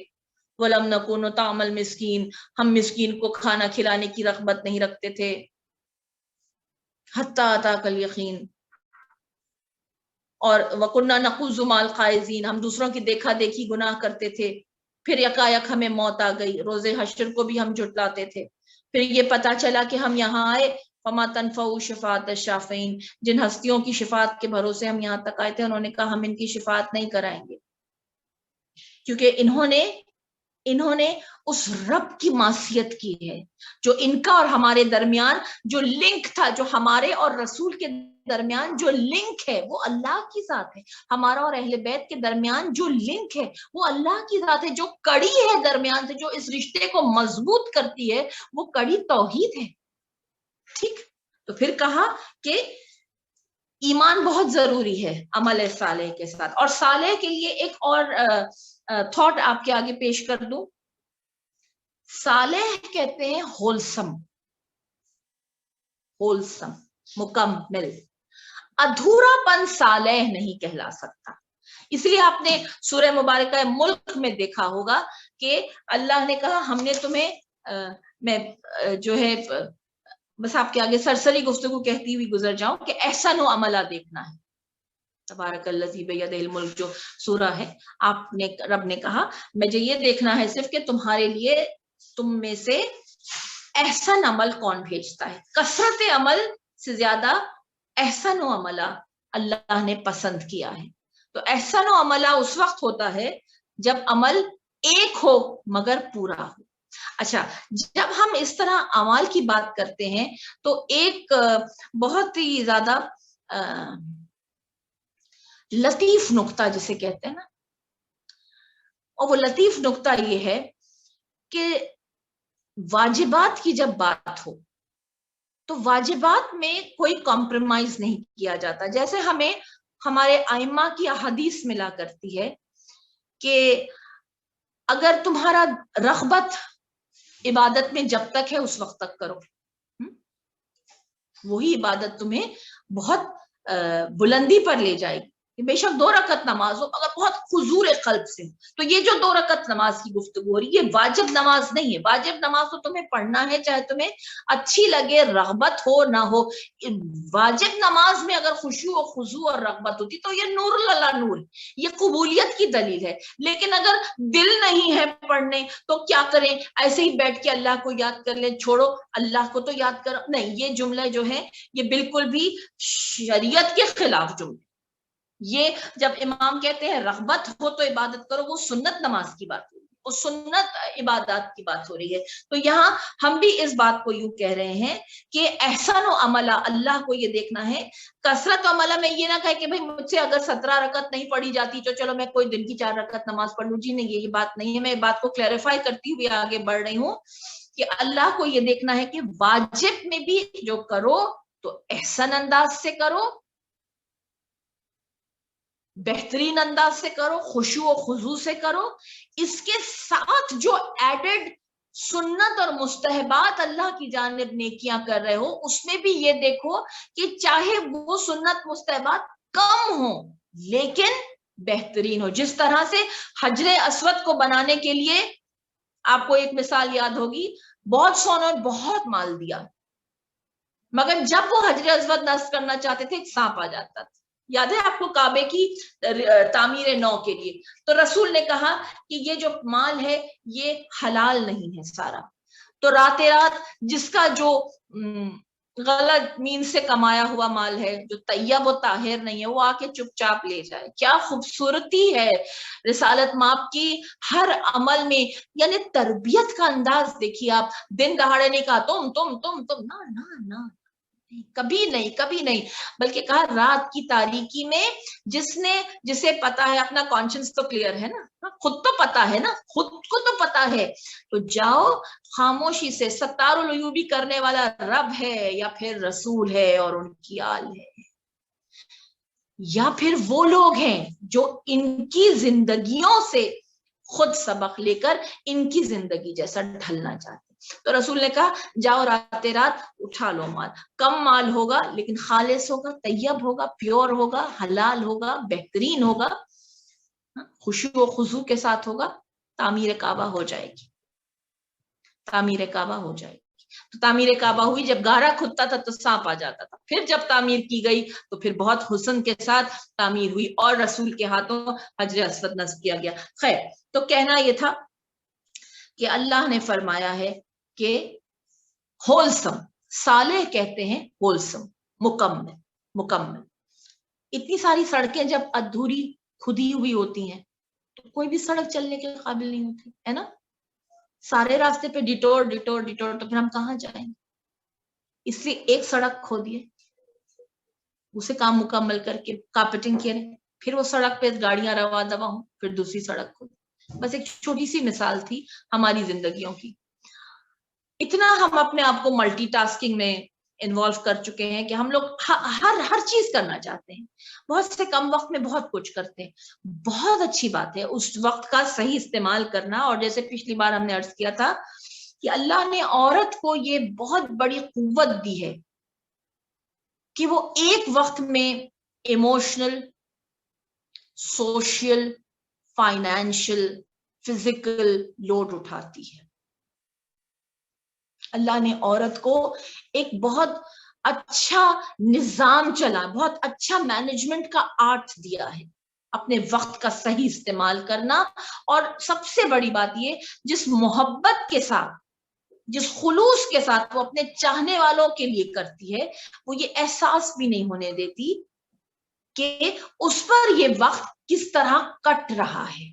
ولم نکو نطعم المسکین، ہم مسکین کو کھانا کھلانے کی رغبت نہیں رکھتے تھے، حتی اتاک الیقین، اور وَكُنَّا نَخُوضُ مَعَ الْخَائِضِينَ، ہم دوسروں کی دیکھا دیکھی گناہ کرتے تھے۔ پھر یکایک ہمیں موت آ گئی، روز حشر کو بھی ہم جھٹلاتے تھے۔ پھر یہ پتا چلا کہ ہم یہاں آئے، فَمَا تَنْفَعُ شَفَاعَةُ الشَّافِعِينَ، جن ہستیوں کی شفاعت کے بھروسے ہم یہاں تک آئے تھے، انہوں نے کہا ہم ان کی شفاعت نہیں کرائیں گے، کیونکہ انہوں نے اس رب کی معصیت کی ہے جو ان کا اور ہمارے درمیان جو لنک تھا، جو ہمارے اور رسول کے درمیان جو لنک ہے وہ اللہ کی ذات ہے۔ ہمارا اور اہل بیت کے درمیان جو لنک ہے وہ اللہ کی ذات ہے۔ جو کڑی ہے درمیان سے، جو اس رشتے کو مضبوط کرتی ہے، وہ کڑی توحید ہے۔ ٹھیک، تو پھر کہا کہ ایمان بہت ضروری ہے عمل صالح کے ساتھ۔ اور صالح کے لیے ایک اور تھاٹ آپ کے آگے پیش کر دوں، صالح کہتے ہیں ہولسم، مکمل۔ ادھورا پن صالح نہیں کہلا سکتا. اس لیے آپ نے سورہ مبارکہ ملک میں دیکھا ہوگا کہ اللہ نے کہا ہم نے تمہیں میں جو ہے بس آپ کے آگے سرسری گفتگو کہتی ہوئی گزر جاؤں کہ احسن و عملہ دیکھنا ہے. تبارک الذی بیدہ الملک جو سورہ ہے, آپ نے رب نے کہا مجھے یہ دیکھنا ہے صرف کہ تمہارے لیے تم میں سے احسن عمل کون بھیجتا ہے. کثرت عمل سے زیادہ احسن و عملہ اللہ نے پسند کیا ہے. تو احسن و عملہ اس وقت ہوتا ہے جب عمل ایک ہو مگر پورا ہو. اچھا, جب ہم اس طرح اعمال کی بات کرتے ہیں تو ایک بہت ہی زیادہ لطیف نقطہ جسے کہتے ہیں نا, اور وہ لطیف نقطہ یہ ہے کہ واجبات کی جب بات ہو تو واجبات میں کوئی کمپرومائز نہیں کیا جاتا. جیسے ہمیں ہمارے ائمہ کی احادیث ملا کرتی ہے کہ اگر تمہارا رغبت عبادت میں جب تک ہے اس وقت تک کرو, وہی عبادت تمہیں بہت بلندی پر لے جائے گی. بے شک 2 رکعت نماز ہو مگر بہت حضور قلب سے. تو یہ جو 2 رکعت نماز کی گفتگو ہو رہی ہے یہ واجب نماز نہیں ہے. واجب نماز تو تمہیں پڑھنا ہے چاہے تمہیں اچھی لگے, رغبت ہو نہ ہو. واجب نماز میں اگر خشوع و خضوع اور رغبت ہوتی تو یہ نور اللہ نور, یہ قبولیت کی دلیل ہے. لیکن اگر دل نہیں ہے پڑھنے تو کیا کریں, ایسے ہی بیٹھ کے اللہ کو یاد کر لیں, چھوڑو اللہ کو تو یاد کرو نہیں. یہ جملے جو ہے یہ بالکل بھی شریعت کے خلاف جملے. یہ جب امام کہتے ہیں رغبت ہو تو عبادت کرو, وہ سنت نماز کی بات ہو رہی ہے, وہ سنت عبادات کی بات ہو رہی ہے. تو یہاں ہم بھی اس بات کو یوں کہہ رہے ہیں کہ احسان و عملہ اللہ کو یہ دیکھنا ہے. کثرت و عملہ میں یہ نہ کہے کہ بھائی مجھ سے اگر 17 رکعت نہیں پڑھی جاتی تو چلو میں کوئی دن کی 4 رکعت نماز پڑھ لوں. جی نہیں, یہ بات نہیں ہے. میں بات کو کلیریفائی کرتی ہوئی آگے بڑھ رہی ہوں کہ اللہ کو یہ دیکھنا ہے کہ واجب میں بھی جو کرو تو احسن انداز سے کرو, بہترین انداز سے کرو, خشوع و خضوع سے کرو. اس کے ساتھ جو ایڈڈ سنت اور مستحبات اللہ کی جانب نیکیاں کر رہے ہو اس میں بھی یہ دیکھو کہ چاہے وہ سنت مستحبات کم ہو لیکن بہترین ہو. جس طرح سے حجر اسود کو بنانے کے لیے آپ کو ایک مثال یاد ہوگی, بہت سونا بہت مال دیا مگر جب وہ حجر اسود نصب کرنا چاہتے تھے ایک سانپ آ جاتا تھا. یاد ہے آپ کو کعبے کی تعمیر نو کے لیے تو رسول نے کہا کہ یہ جو مال ہے یہ حلال نہیں ہے سارا. تو رات جس کا جو غلط مین سے کمایا ہوا مال ہے جو طیب و طاہر نہیں ہے وہ آ کے چپ چاپ لے جائے. کیا خوبصورتی ہے رسالت ماپ کی ہر عمل میں. یعنی تربیت کا انداز دیکھیے آپ. دن دہاڑے نہیں کہا تم نہ کبھی نہیں, بلکہ کہا رات کی تاریکی میں جسے پتا ہے, اپنا کانشنس تو کلیئر ہے نا, خود تو پتا ہے نا, خود کو تو پتا ہے, تو جاؤ خاموشی سے. ستار العیوبی کرنے والا رب ہے یا پھر رسول ہے اور ان کی آل ہے, یا پھر وہ لوگ ہیں جو ان کی زندگیوں سے خود سبق لے کر ان کی زندگی جیسا ڈھلنا چاہتے. تو رسول نے کہا جاؤ رات اٹھا لو مال. کم مال ہوگا لیکن خالص ہوگا, طیب ہوگا, پیور ہوگا, حلال ہوگا, بہترین ہوگا, خشوع و خضوع کے ساتھ ہوگا. تعمیر کعبہ ہو جائے گی, تعمیر کعبہ ہو جائے گی. تو تعمیر کعبہ ہوئی, جب گارا کھدتا تھا تو سانپ آ جاتا تھا. پھر جب تعمیر کی گئی تو پھر بہت حسن کے ساتھ تعمیر ہوئی اور رسول کے ہاتھوں حجر اسود نصب کیا گیا. خیر, تو کہنا یہ تھا کہ اللہ نے فرمایا ہے کہ ہولسم, صالح کہتے ہیں ہولسم, مکمل. اتنی ساری سڑکیں جب ادھوری کھدی ہوئی ہوتی ہیں تو کوئی بھی سڑک چلنے کے قابل نہیں ہوتی ہے نا. سارے راستے پہ ڈیٹور تو پھر ہم کہاں جائیں گے. اس لیے ایک سڑک کھو دیے, اسے کام مکمل کر کے کارپیٹنگ کیے, پھر وہ سڑک پہ گاڑیاں روا دوا ہوں, پھر دوسری سڑک کھو. بس ایک چھوٹی سی مثال تھی ہماری زندگیوں کی. اتنا ہم اپنے آپ کو ملٹی ٹاسکنگ میں انوالو کر چکے ہیں کہ ہم لوگ ہر چیز کرنا چاہتے ہیں. بہت سے کم وقت میں بہت کچھ کرتے ہیں. بہت اچھی بات ہے اس وقت کا صحیح استعمال کرنا. اور جیسے پچھلی بار ہم نے عرض کیا تھا کہ اللہ نے عورت کو یہ بہت بڑی قوت دی ہے کہ وہ ایک وقت میں emotional, social, financial, physical load اٹھاتی ہے. اللہ نے عورت کو ایک بہت اچھا نظام چلا، بہت اچھا مینجمنٹ کا آرٹ دیا ہے، اپنے وقت کا صحیح استعمال کرنا. اور سب سے بڑی بات یہ، جس محبت کے ساتھ، جس خلوص کے ساتھ وہ اپنے چاہنے والوں کے لیے کرتی ہے، وہ یہ احساس بھی نہیں ہونے دیتی کہ اس پر یہ وقت کس طرح کٹ رہا ہے.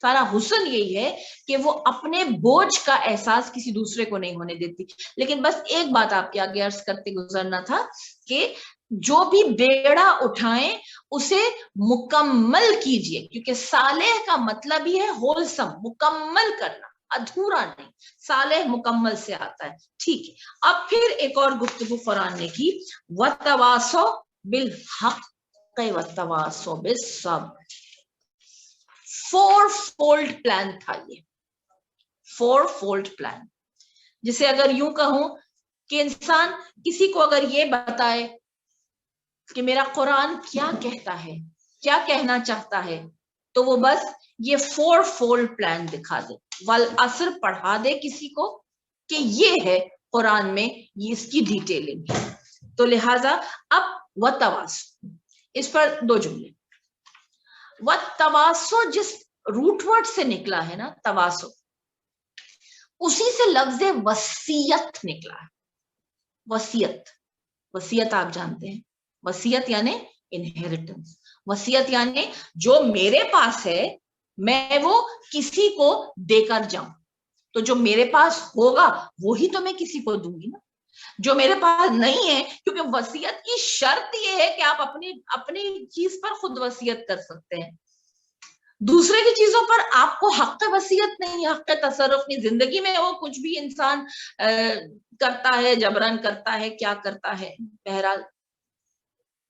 سارا حسن یہی ہے کہ وہ اپنے بوجھ کا احساس کسی دوسرے کو نہیں ہونے دیتی. لیکن بس ایک بات آپ کے آگے عرض کرتے گزرنا تھا کہ جو بھی بیڑا اٹھائیں اسے مکمل کیجئے، کیونکہ صالح کا مطلب ہی ہے ہولسم، مکمل کرنا، ادھورا نہیں. صالح مکمل سے آتا ہے. ٹھیک ہے، اب پھر ایک اور گفتگو قرآن نے کی، وَتَوَاصَوْا بِالْحَقِّ وَتَوَاصَوْا بِالصَّبْرِ. 4 فولڈ پلان تھا یہ، 4 فولڈ پلان. جسے اگر یوں کہوں کہ انسان کسی کو اگر یہ بتائے کہ میرا قرآن کیا کہتا ہے، کیا کہنا چاہتا ہے، تو وہ بس یہ 4 فولڈ پلان دکھا دے، والعصر پڑھا دے کسی کو کہ یہ ہے قرآن میں، یہ اس کی ڈیٹیلنگ ہے. تو لہٰذا اب وَتَوَاصَوْا، اس پر 2 جملے. وَتَوَاصَوْا جس روٹ ورڈ سے نکلا ہے نا، تواصو، اسی سے لفظ وصیت نکلا ہے. وصیت، وصیت آپ جانتے ہیں، وصیت یعنی انہیریٹنس. وصیت یعنی جو میرے پاس ہے میں وہ کسی کو دے کر جاؤں، تو جو میرے پاس ہوگا وہی تو میں کسی کو دوں گی نا. جو میرے پاس نہیں ہے، کیونکہ وصیت کی شرط یہ ہے کہ آپ اپنی چیز پر خود وصیت کر سکتے ہیں، دوسرے کی چیزوں پر آپ کو حق وصیت نہیں، حق تصرف نہیں. زندگی میں وہ کچھ بھی انسان کرتا ہے، جبران کرتا ہے، کیا کرتا ہے، بہرحال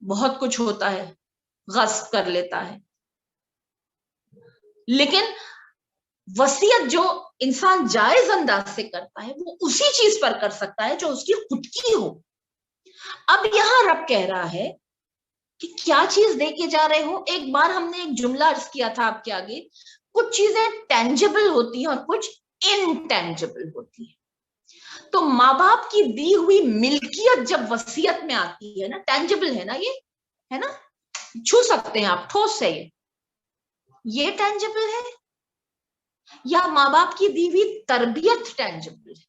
بہت کچھ ہوتا ہے، غصب کر لیتا ہے. لیکن وصیت جو انسان جائز انداز سے کرتا ہے وہ اسی چیز پر کر سکتا ہے جو اس کی خود کی ہو. اب یہاں رب کہہ رہا ہے کہ کیا چیز دے کے جا رہے ہو. ایک بار ہم نے ایک جملہ عرض کیا تھا آپ کے آگے، کچھ چیزیں ٹینجبل ہوتی ہیں اور کچھ انٹینجبل ہوتی ہیں. تو ماں باپ کی دی ہوئی ملکیت جب وصیت میں آتی ہے نا، ٹینجبل ہے نا، یہ ہے نا، چھو سکتے ہیں آپ، ٹھوس ہے یہ ٹینجبل ہے. یا ماں باپ کی دی ہوئی تربیت ٹینجبل ہے.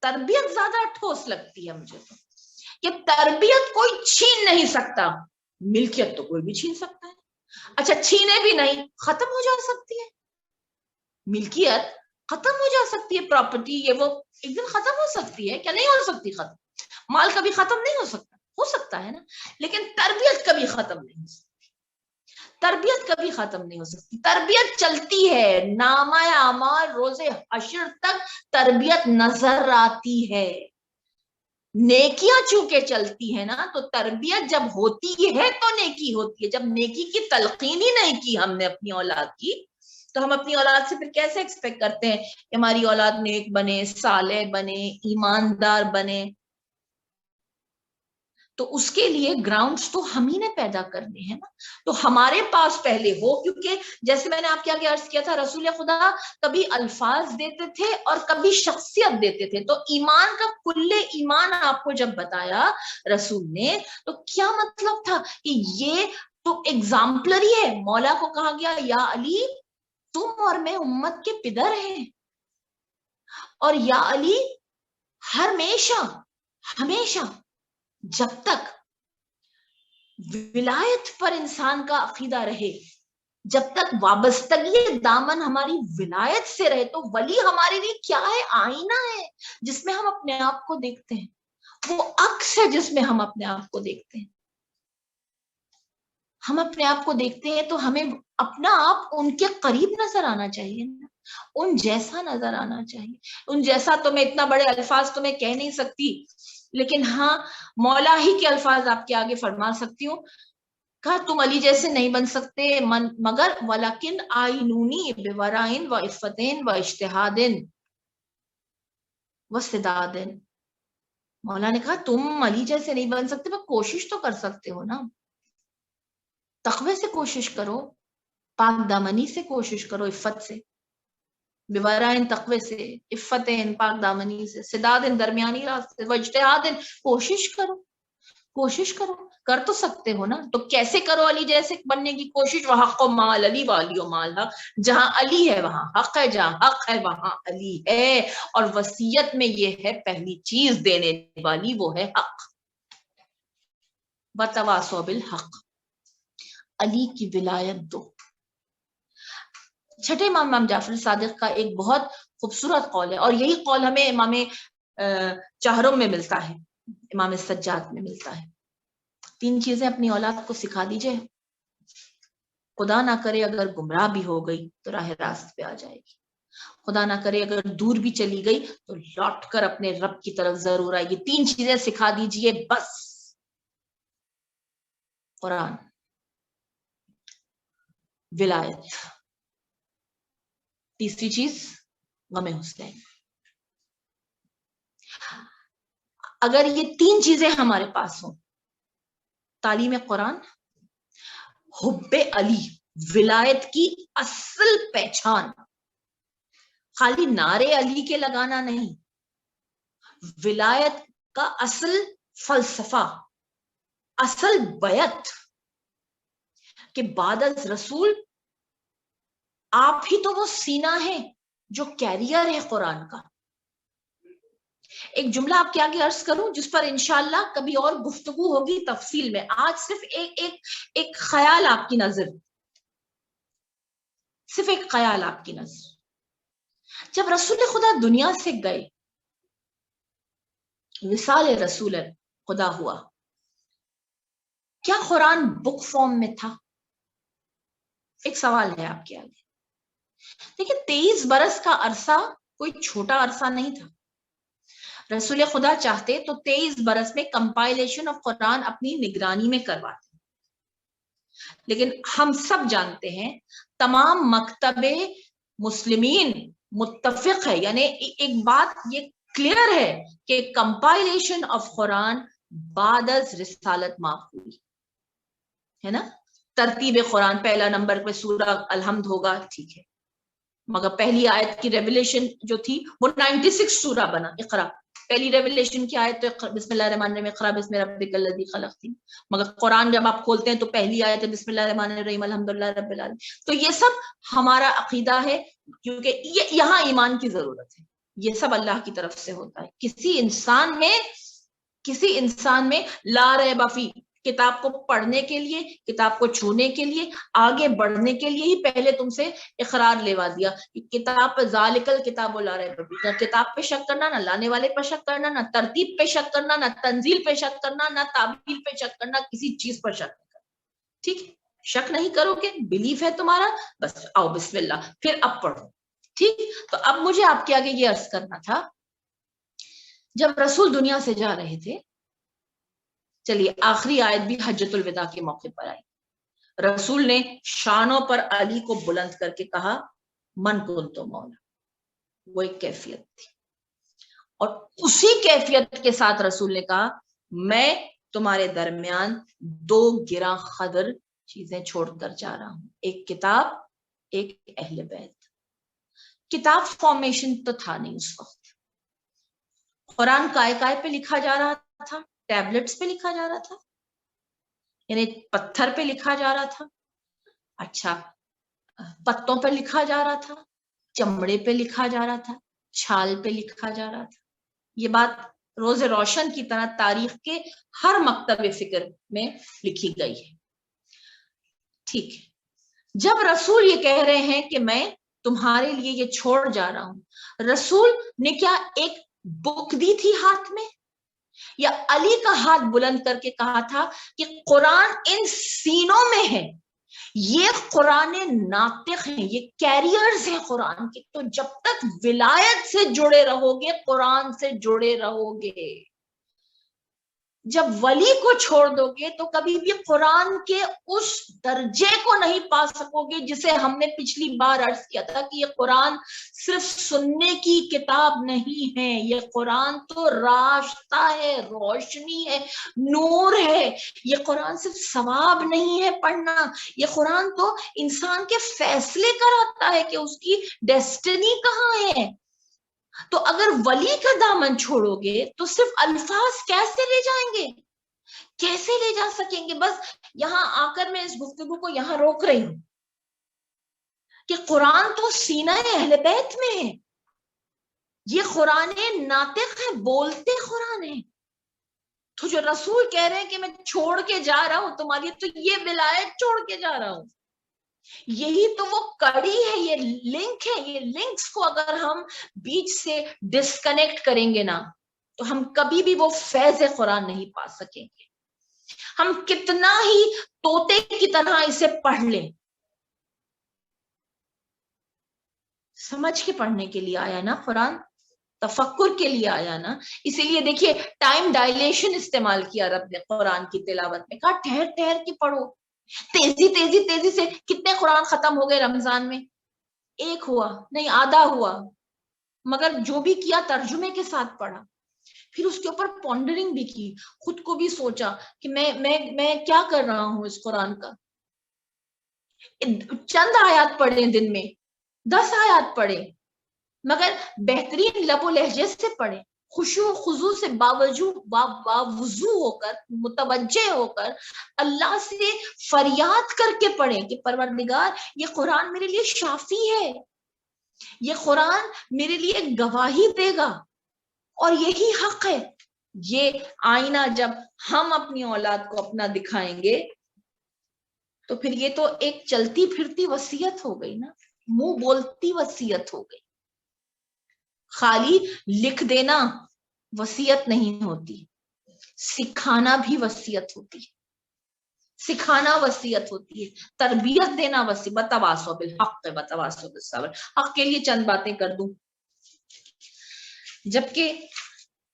تربیت زیادہ ٹھوس لگتی ہے مجھے تو، کہ تربیت کوئی چھین نہیں سکتا، ملکیت تو کوئی بھی چھین سکتا ہے. اچھا چھینے بھی نہیں، ختم ہو جا سکتی ہے ملکیت، ختم ہو جا سکتی ہے پراپرٹی، یہ وہ ایک دن ختم ہو سکتی ہے. کیا نہیں ہو سکتی ختم؟ مال کبھی ختم نہیں ہو سکتا ہے نا. لیکن تربیت کبھی ختم نہیں ہو سکتی، تربیت کبھی ختم نہیں ہو سکتی. تربیت چلتی ہے، نامہ اعمال روز حشر تک تربیت نظر آتی ہے. نیکیاں چونکہ چلتی ہے نا، تو تربیت جب ہوتی ہے تو نیکی ہوتی ہے. جب نیکی کی تلقین ہی نہیں کی ہم نے اپنی اولاد کی، تو ہم اپنی اولاد سے پھر کیسے ایکسپیکٹ کرتے ہیں کہ ہماری اولاد نیک بنے، صالح بنے، ایماندار بنے. تو اس کے لیے گراؤنڈز تو ہم ہی نے پیدا کرنے ہیں نا. تو ہمارے پاس پہلے ہو، کیونکہ جیسے میں نے آپ کے آگے عرض کیا تھا، رسول خدا کبھی الفاظ دیتے تھے اور کبھی شخصیت دیتے تھے. تو ایمان کا کل ایمان آپ کو جب بتایا رسول نے، تو کیا مطلب تھا کہ یہ تو ایگزامپلری ہے. مولا کو کہا گیا یا علی تم اور میں امت کے پدر ہیں، اور یا علی ہمیشہ ہمیشہ جب تک ولایت پر انسان کا عقیدہ رہے، جب تک وابستگی دامن ہماری ولایت سے رہے، تو ولی ہمارے لیے کیا ہے؟ آئینہ ہے جس میں ہم اپنے آپ کو دیکھتے ہیں، وہ عکس ہے جس میں ہم اپنے آپ کو دیکھتے ہیں. ہم اپنے آپ کو دیکھتے ہیں تو ہمیں اپنا آپ ان کے قریب نظر آنا چاہیے، ان جیسا نظر آنا چاہیے. ان جیسا تو میں اتنا بڑے الفاظ تو میں کہہ نہیں سکتی، لیکن ہاں مولا ہی کے الفاظ آپ کے آگے فرما سکتی ہوں. کہا تم علی جیسے نہیں بن سکتے مگر ولیکن آئینونی بورائن و عفتین و اجتہادن و سدادن مولا نے کہا تم علی جیسے نہیں بن سکتے پر کوشش تو کر سکتے ہو نا, تقوی سے کوشش کرو, پاک دامنی سے کوشش کرو, عفت سے, بورائن تقوی سے, عفتیں پاک دامنی سے, سدادن درمیانی راستے, واجتہادن کوشش کرو, کوشش کرو, کر تو سکتے ہو نا. تو کیسے کرو علی جیسے بننے کی کوشش؟ وحق و مال علی والی و مال حق, جہاں علی ہے وہاں حق ہے, جہاں حق ہے وہاں علی ہے. اور وصیت میں یہ ہے پہلی چیز دینے والی وہ ہے حق. وتواصوا بالحق, علی کی ولایت دو. چھٹے امام جعفر صادق کا ایک بہت خوبصورت قول ہے, اور یہی قول ہمیں امام چہرم میں ملتا ہے, امام سجاد میں ملتا ہے. 3 چیزیں اپنی اولاد کو سکھا دیجئے, خدا نہ کرے اگر گمراہ بھی ہو گئی تو راہ راست پہ آ جائے گی, خدا نہ کرے اگر دور بھی چلی گئی تو لوٹ کر اپنے رب کی طرف ضرور آئے گی. 3 چیزیں سکھا دیجئے بس. قرآن, ولایت, تیسری چیز غم حسین. اگر یہ 3 چیزیں ہمارے پاس ہوں, تعلیم قرآن, حب علی, ولایت کی اصل پہچان, خالی نعرے علی کے لگانا نہیں, ولایت کا اصل فلسفہ, اصل بیعت کہ بعد از رسول آپ ہی تو وہ سینہ ہے جو کیریئر ہے قرآن کا. ایک جملہ آپ کے آگے عرض کروں جس پر انشاءاللہ کبھی اور گفتگو ہوگی تفصیل میں. آج صرف ایک خیال آپ کی نظر, صرف ایک خیال آپ کی نظر. جب رسول خدا دنیا سے گئے, وصال رسول خدا ہوا, کیا قرآن بک فارم میں تھا؟ ایک سوال ہے آپ کے آگے. دیکھیں 23 برس کا عرصہ کوئی چھوٹا عرصہ نہیں تھا. رسول خدا چاہتے تو 23 برس میں کمپائلیشن آف قرآن اپنی نگرانی میں کرواتے, لیکن ہم سب جانتے ہیں تمام مکتب مسلمین متفق ہے, یعنی ایک بات یہ کلیئر ہے کہ کمپائلیشن آف قرآن بعد از رسالت معاف ہوئی ہے نا. ترتیب قرآن پہلا نمبر پہ سورہ الحمد ہوگا, ٹھیک ہے, مگر پہلی آیت کی ریویلیشن جو تھی وہ 96 سورہ بنا. اقرا پہلی ریویلیشن کی آیت تو بسم اللہ الرحمن الرحیم, اقرا بسم ربک الذی خلق تھی, مگر قرآن جب آپ کھولتے ہیں تو پہلی آیت ہے بسم اللہ الرحمن الرحیم الحمدللہ رب العالمین. تو یہ سب ہمارا عقیدہ ہے, کیونکہ یہاں ایمان کی ضرورت ہے, یہ سب اللہ کی طرف سے ہوتا ہے. کسی انسان میں لا ریب فیہ, کتاب کو پڑھنے کے لیے, کتاب کو چھونے کے لیے, آگے بڑھنے کے لیے ہی پہلے تم سے اقرار لیوا دیا کہ کتاب پہ ذالک الکتاب لا ریب فیہ, نہ کتاب پہ شک کرنا, نہ لانے والے پہ شک کرنا, نہ ترتیب پہ شک کرنا, نہ تنزیل پہ شک کرنا, نہ تعبیر پہ شک کرنا, کسی چیز پر شک نہیں کرنا. ٹھیک ہے, شک نہیں کرو گے, بلیف ہے تمہارا, بس آؤ بسم اللہ, پھر اب پڑھو. ٹھیک, تو اب مجھے آپ کے آگے یہ عرض کرنا تھا, جب رسول دنیا سے جا رہے تھے, چلیے آخری آیت بھی حجۃ الوداع کے موقع پر آئی, رسول نے شانوں پر علی کو بلند کر کے کہا من کنت مولا, وہ ایک کیفیت تھی, اور اسی کیفیت کے ساتھ رسول نے کہا میں تمہارے درمیان 2 گراں قدر چیزیں چھوڑ کر جا رہا ہوں, ایک کتاب, ایک اہل بیت. کتاب فارمیشن تو تھا نہیں اس وقت, قرآن کائے پہ لکھا جا رہا تھا, ٹیبلٹس پہ لکھا جا رہا تھا, یعنی پتھر پہ لکھا جا رہا تھا, اچھا پتوں پہ لکھا جا رہا تھا, چمڑے پہ لکھا جا رہا تھا, چھال پہ لکھا جا رہا تھا. یہ بات روز روشن کی طرح تاریخ کے ہر مکتب فکر میں لکھی گئی ہے. ٹھیک ہے, جب رسول یہ کہہ رہے ہیں کہ میں تمہارے لیے یہ چھوڑ جا رہا ہوں, رسول نے کیا ایک بک دی تھی ہاتھ میں, یا علی کا ہاتھ بلند کر کے کہا تھا کہ قرآن ان سینوں میں ہے, یہ قرآن ناطق ہیں, یہ کیریئرز ہیں قرآن کے, تو جب تک ولایت سے جڑے رہو گے قرآن سے جڑے رہو گے. جب ولی کو چھوڑ دو گے تو کبھی بھی قرآن کے اس درجے کو نہیں پا سکو گے جسے ہم نے پچھلی بار عرض کیا تھا کہ یہ قرآن صرف سننے کی کتاب نہیں ہے، یہ قرآن تو راستہ ہے، روشنی ہے، نور ہے۔ یہ قرآن صرف ثواب نہیں ہے پڑھنا، یہ قرآن تو انسان کے فیصلے کراتا ہے کہ اس کی ڈیسٹنی کہاں ہے۔ تو اگر ولی کا دامن چھوڑو گے تو صرف الفاظ کیسے لے جائیں گے، کیسے لے جا سکیں گے؟ بس یہاں آ کر میں اس گفتگو کو یہاں روک رہی ہوں کہ قرآن تو سینہ اہل بیت میں ہے، یہ قرآن ناطق ہے، بولتے قرآن ہے۔ تو جو رسول کہہ رہے ہیں کہ میں چھوڑ کے جا رہا ہوں تمہاری، تو یہ ولایت چھوڑ کے جا رہا ہوں، یہی تو وہ کڑی ہے، یہ لنک ہے۔ یہ لنکس کو اگر ہم بیچ سے ڈسکنیکٹ کریں گے نا تو ہم کبھی بھی وہ فیض قرآن نہیں پا سکیں گے۔ ہم کتنا ہی طوطے کی طرح اسے پڑھ لیں، سمجھ کے پڑھنے کے لیے آیا نا قرآن، تفکر کے لیے آیا نا۔ اسی لیے دیکھیے ٹائم ڈائلیشن استعمال کیا رب نے قرآن کی تلاوت میں، کہا ٹھہر ٹھہر کے پڑھو، تیزی تیزی تیزی سے۔ کتنے قرآن ختم ہو گئے رمضان میں؟ ایک ہوا نہیں، آدھا ہوا، مگر جو بھی کیا ترجمے کے ساتھ پڑھا، پھر اس کے اوپر پونڈرنگ بھی کی، خود کو بھی سوچا کہ میں کیا کر رہا ہوں اس قرآن کا۔ چند آیات پڑھیں دن میں، 10 آیات پڑھیں، مگر بہترین لب و لہجے سے پڑھیں، خشوع و خضوع سے باوضو ہو کر، متوجہ ہو کر اللہ سے فریاد کر کے پڑھیں کہ پروردگار یہ قرآن میرے لیے شافی ہے، یہ قرآن میرے لیے گواہی دے گا اور یہی حق ہے۔ یہ آئینہ جب ہم اپنی اولاد کو اپنا دکھائیں گے تو پھر یہ تو ایک چلتی پھرتی وصیت ہو گئی نا، منہ بولتی وصیت ہو گئی۔ خالی لکھ دینا وصیت نہیں ہوتی، سکھانا بھی وصیت ہوتی ہے، سکھانا وصیت ہوتی ہے، تربیت دینا وصیت۔ بتواصوا بالحق بتواصوا بالصبر۔ حق کے لیے چند باتیں کر دوں، جبکہ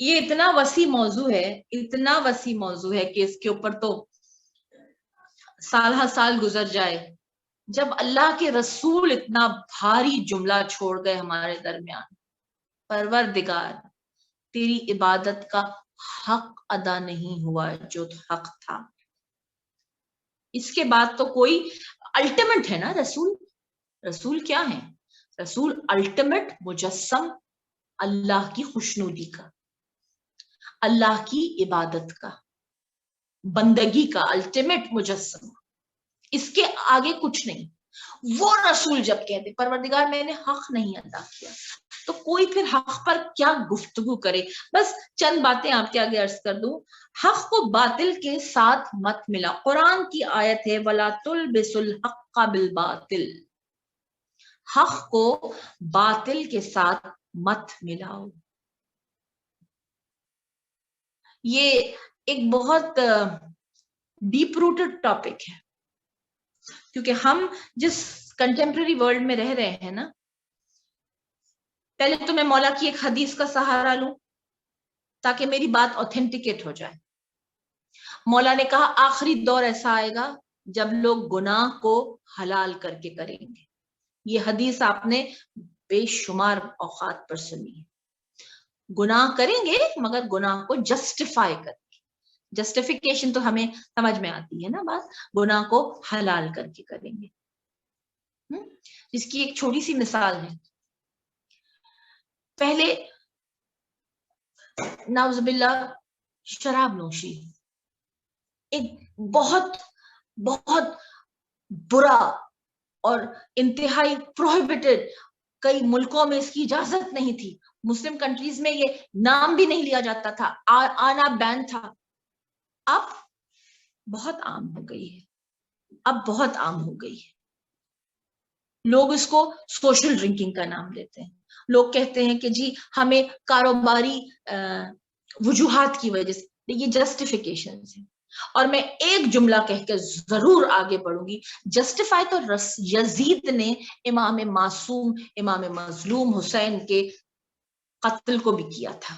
یہ اتنا وسیع موضوع ہے، اتنا وسیع موضوع ہے کہ اس کے اوپر تو سال ہر سال گزر جائے۔ جب اللہ کے رسول اتنا بھاری جملہ چھوڑ گئے ہمارے درمیان، پروردگار تیری عبادت کا حق ادا نہیں ہوا جو حق تھا، اس کے بعد تو کوئی الٹیمیٹ ہے نا رسول۔ رسول کیا ہے؟ رسول الٹیمیٹ مجسم اللہ کی خوشنودی کا، اللہ کی عبادت کا، بندگی کا الٹیمیٹ مجسم، اس کے آگے کچھ نہیں۔ وہ رسول جب کہتے پروردگار میں نے حق نہیں ادا کیا، تو کوئی پھر حق پر کیا گفتگو کرے؟ بس چند باتیں آپ کے آگے عرض کر دوں۔ حق کو باطل کے ساتھ مت ملا، قرآن کی آیت ہے وَلَا تُلْبِسُوا الْحَقَّ بِالْبَاطِلِ، حق کو باطل کے ساتھ مت ملاؤ۔ یہ ایک بہت ڈیپ روٹڈ ٹاپک ہے، کیونکہ ہم جس کنٹمپرری ورلڈ میں رہ رہے ہیں نا، پہلے تو میں مولا کی ایک حدیث کا سہارا لوں تاکہ میری بات اوتھینٹیکیٹ ہو جائے۔ مولا نے کہا آخری دور ایسا آئے گا جب لوگ گناہ کو حلال کر کے کریں گے۔ یہ حدیث آپ نے بے شمار اوقات پر سنی ہے۔ گناہ کریں گے مگر گناہ کو جسٹیفائی کریں گے، جسٹیفیکیشن تو ہمیں سمجھ میں آتی ہے نا بات، گناہ کو حلال کر کے کریں گے۔ اس کی ایک چھوٹی سی مثال ہے، پہلے نعوذ باللہ شراب نوشی ایک بہت بہت برا اور انتہائی پروہیبٹڈ، کئی ملکوں میں اس کی اجازت نہیں تھی، مسلم کنٹریز میں یہ نام بھی نہیں لیا جاتا تھا، آنا بین تھا۔ اب بہت عام ہو گئی ہے، اب بہت عام ہو گئی ہے۔ لوگ اس کو سوشل ڈرنکنگ کا نام دیتے ہیں، لوگ کہتے ہیں کہ جی ہمیں کاروباری وجوہات کی وجہ سے، یہ جسٹیفیکیشن ہے۔ اور میں ایک جملہ کہہ کے ضرور آگے بڑھوں گی، جسٹیفائی تو یزید نے امام معصوم، امام مظلوم حسین کے قتل کو بھی کیا تھا،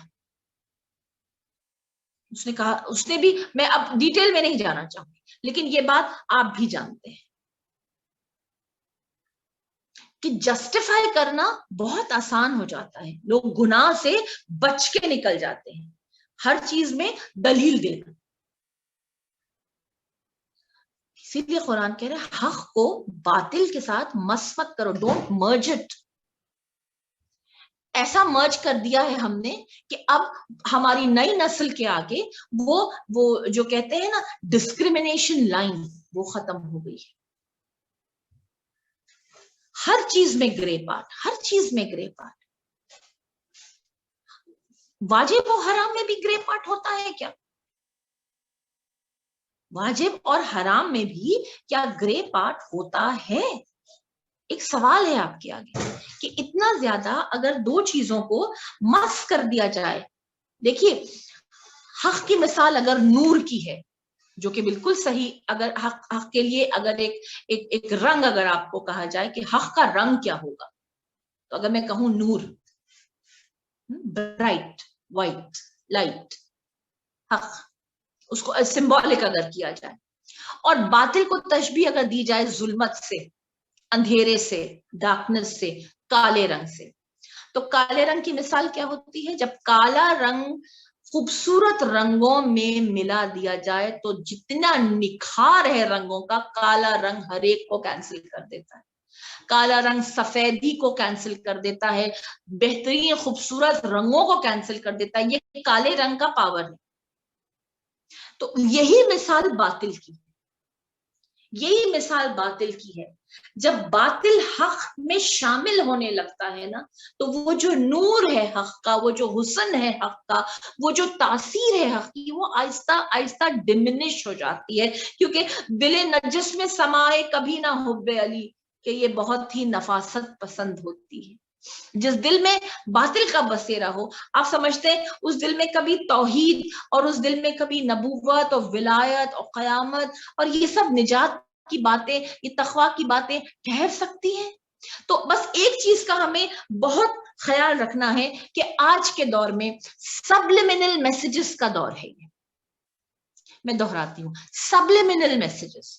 اس نے کہا, اس نے بھی, میں اب ڈیٹیل میں نہیں جانا چاہوں گی, لیکن یہ بات آپ بھی جانتے ہیں کہ جسٹیفائی کرنا بہت آسان ہو جاتا ہے, لوگ گناہ سے بچ کے نکل جاتے ہیں, ہر چیز میں دلیل دینا. اسی لیے قرآن کہہ رہے حق کو باطل کے ساتھ مس مت کرو, ڈونٹ مرج اٹ. ایسا مرج کر دیا ہے ہم نے کہ اب ہماری نئی نسل کے آگے وہ جو کہتے ہیں نا ڈسکریمنیشن لائن, وہ ختم ہو گئی ہے. ہر چیز میں گرے پارٹ, ہر چیز میں گرے پارٹ. واجب و حرام میں بھی گرے پارٹ ہوتا ہے کیا؟ واجب اور حرام میں بھی کیا گرے پارٹ ہوتا ہے؟ ایک سوال ہے آپ کے آگے کہ اتنا زیادہ اگر دو چیزوں کو مس کر دیا جائے. دیکھیے حق کی مثال اگر نور کی ہے, جو کہ بالکل صحیح, اگر حق کے لیے اگر ایک رنگ اگر آپ کو کہا جائے کہ حق کا رنگ کیا ہوگا, تو اگر میں کہوں نور, برائٹ, وائٹ, لائٹ, حق, اس کو سمبولک اگر کیا جائے, اور باطل کو تشبیہ اگر دی جائے ظلمت سے, اندھیرے سے, ڈارکنس سے, کالے رنگ سے, تو کالے رنگ کی مثال کیا ہوتی ہے؟ جب کالا رنگ خوبصورت رنگوں میں ملا دیا جائے تو جتنا نکھار ہے رنگوں کا, کالا رنگ ہر ایک کو کینسل کر دیتا ہے. کالا رنگ سفیدی کو کینسل کر دیتا ہے, بہترین خوبصورت رنگوں کو کینسل کر دیتا ہے. یہ کالے رنگ کا پاور ہے. تو یہی مثال باطل کی, یہی مثال باطل کی ہے. جب باطل حق میں شامل ہونے لگتا ہے نا, تو وہ جو نور ہے حق کا, وہ جو حسن ہے حق کا, وہ جو تاثیر ہے حق کی, وہ آہستہ آہستہ ڈمنش ہو جاتی ہے. کیونکہ دل نجس میں سمائے کبھی نہ حب علی, کہ یہ بہت ہی نفاست پسند ہوتی ہے. جس دل میں باطل کا بسیرا ہو, آپ سمجھتے ہیں اس دل میں کبھی توحید, اور اس دل میں کبھی نبوت اور ولایت اور قیامت اور یہ سب نجات کی باتیں, یہ تقویٰ کی باتیں ٹھہر سکتی ہیں؟ تو بس ایک چیز کا ہمیں بہت خیال رکھنا ہے کہ آج کے دور میں سبلیمنل میسیجز کا دور ہے. میں دہراتی ہوں, سبلیمنل میسیجز.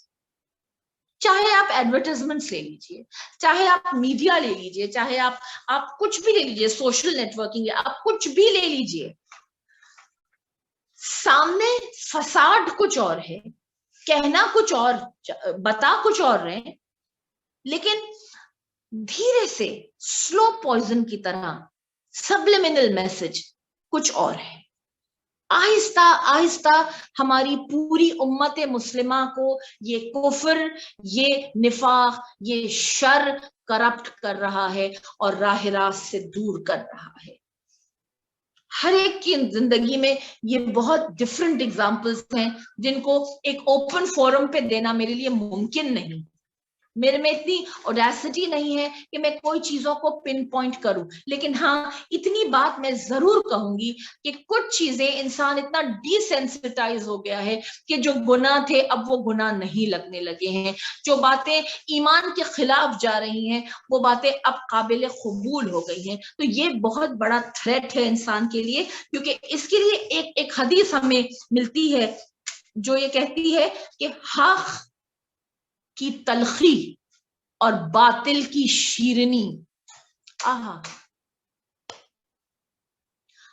چاہے آپ ایڈورٹائزمنٹس لے لیجئے, چاہے آپ میڈیا لے لیجئے, چاہے آپ کچھ بھی لے لیجئے, سوشل نیٹورکنگ, آپ کچھ بھی لے لیجئے, سامنے فساد کچھ اور ہے, کہنا کچھ اور, بتا کچھ اور رہے, لیکن دھیرے سے سلو پوائزن کی طرح سبلیمنل میسج کچھ اور ہے. آہستہ آہستہ ہماری پوری امت مسلمہ کو یہ کفر, یہ نفاق, یہ شر کرپٹ کر رہا ہے اور راہ راست سے دور کر رہا ہے. ہر ایک کی زندگی میں یہ بہت ڈفرنٹ ایگزامپلس ہیں جن کو ایک اوپن فورم پہ دینا میرے لیے ممکن نہیں. میرے میں اتنی اوڈیسٹی نہیں ہے کہ میں کوئی چیزوں کو پن پوائنٹ کروں, لیکن ہاں اتنی بات میں ضرور کہوں گی کہ کچھ چیزیں انسان اتنا ڈی سینسٹائز ہو گیا ہے کہ جو گناہ تھے اب وہ گناہ نہیں لگنے لگے ہیں. جو باتیں ایمان کے خلاف جا رہی ہیں وہ باتیں اب قابل قبول ہو گئی ہیں. تو یہ بہت بڑا تھریٹ ہے انسان کے لیے, کیونکہ اس کے لیے ایک حدیث ہمیں ملتی ہے جو یہ کہتی ہے کہ حق کی تلخی اور باطل کی شیرنی.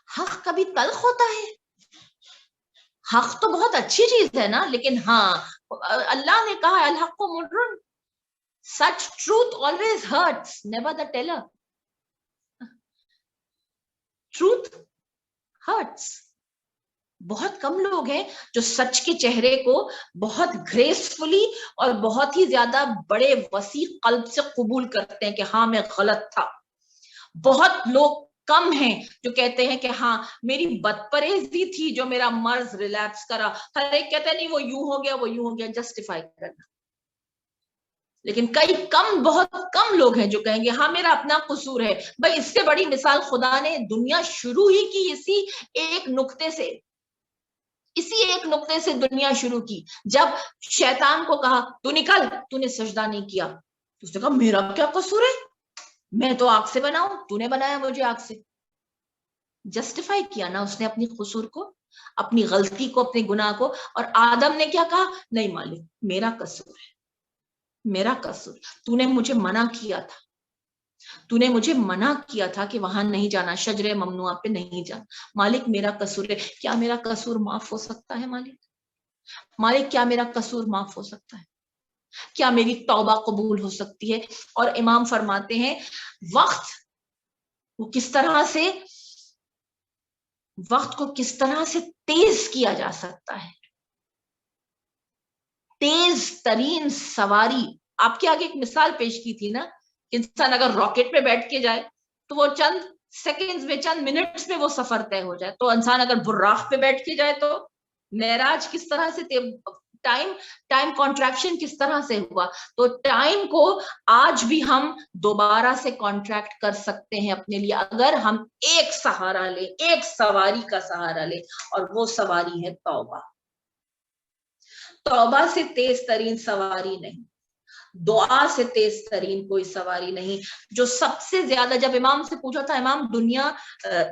حق کبھی تلخ ہوتا ہے؟ حق تو بہت اچھی چیز ہے نا, لیکن ہاں اللہ نے کہا الحق کو مر, such truth always hurts, never the teller. Truth hurts. بہت کم لوگ ہیں جو سچ کے چہرے کو بہت گریسفلی اور بہت ہی زیادہ بڑے وسیع قلب سے قبول کرتے ہیں کہ ہاں میں غلط تھا. بہت لوگ کم ہیں جو کہتے ہیں کہ ہاں میری بدپرہیزی تھی جو میرا مرض ریلیپس کرا. ہر ایک کہتے ہیں نہیں وہ یوں ہو گیا, وہ یوں ہو گیا, جسٹیفائی کرنا. لیکن بہت کم لوگ ہیں جو کہیں گے ہاں میرا اپنا قصور ہے. بھائی اس سے بڑی مثال خدا نے دنیا شروع ہی کی اسی ایک نقطے سے دنیا شروع کی. جب شیطان کو کہا تو نکل, تو نے سجدہ نہیں کیا, اس نے کہا میرا کیا قصور ہے, میں تو آگ سے بناؤں, تو نے بنایا مجھے آگ سے. جسٹیفائی کیا نا اس نے اپنی قصور کو. اپنی غلطی کو, اپنے گناہ کو. اور آدم نے کیا کہا؟ نہیں مالک میرا قصور ہے, میرا قصور, تو نے مجھے منع کیا تھا, تو نے مجھے منع کیا تھا کہ وہاں نہیں جانا, شجرے ممنوعہ پہ نہیں جانا. مالک میرا قصور ہے. کیا میرا قصور معاف ہو سکتا ہے مالک؟ مالک کیا میرا قصور معاف ہو سکتا ہے؟ کیا میری توبہ قبول ہو سکتی ہے؟ اور امام فرماتے ہیں وقت وہ کس طرح سے, وقت کو کس طرح سے تیز کیا جا سکتا ہے. تیز ترین سواری, آپ کے آگے ایک مثال پیش کی تھی نا, انسان اگر راکٹ پہ بیٹھ کے جائے تو وہ چند سیکنڈز میں, چند منٹس میں وہ سفر طے ہو جائے. تو انسان اگر براق پہ بیٹھ کے جائے تو معراج کس طرح سے, ٹائم کانٹریکشن کس طرح سے ہوا. تو ٹائم کو آج بھی ہم دوبارہ سے کانٹریکٹ کر سکتے ہیں اپنے لیے, اگر ہم ایک سہارا لیں, ایک سواری کا سہارا لیں, اور وہ سواری ہے توبہ. توبہ سے تیز ترین سواری نہیں, دعا سے تیز ترین کوئی سواری نہیں. جو سب سے زیادہ, جب امام سے پوچھا تھا امام دنیا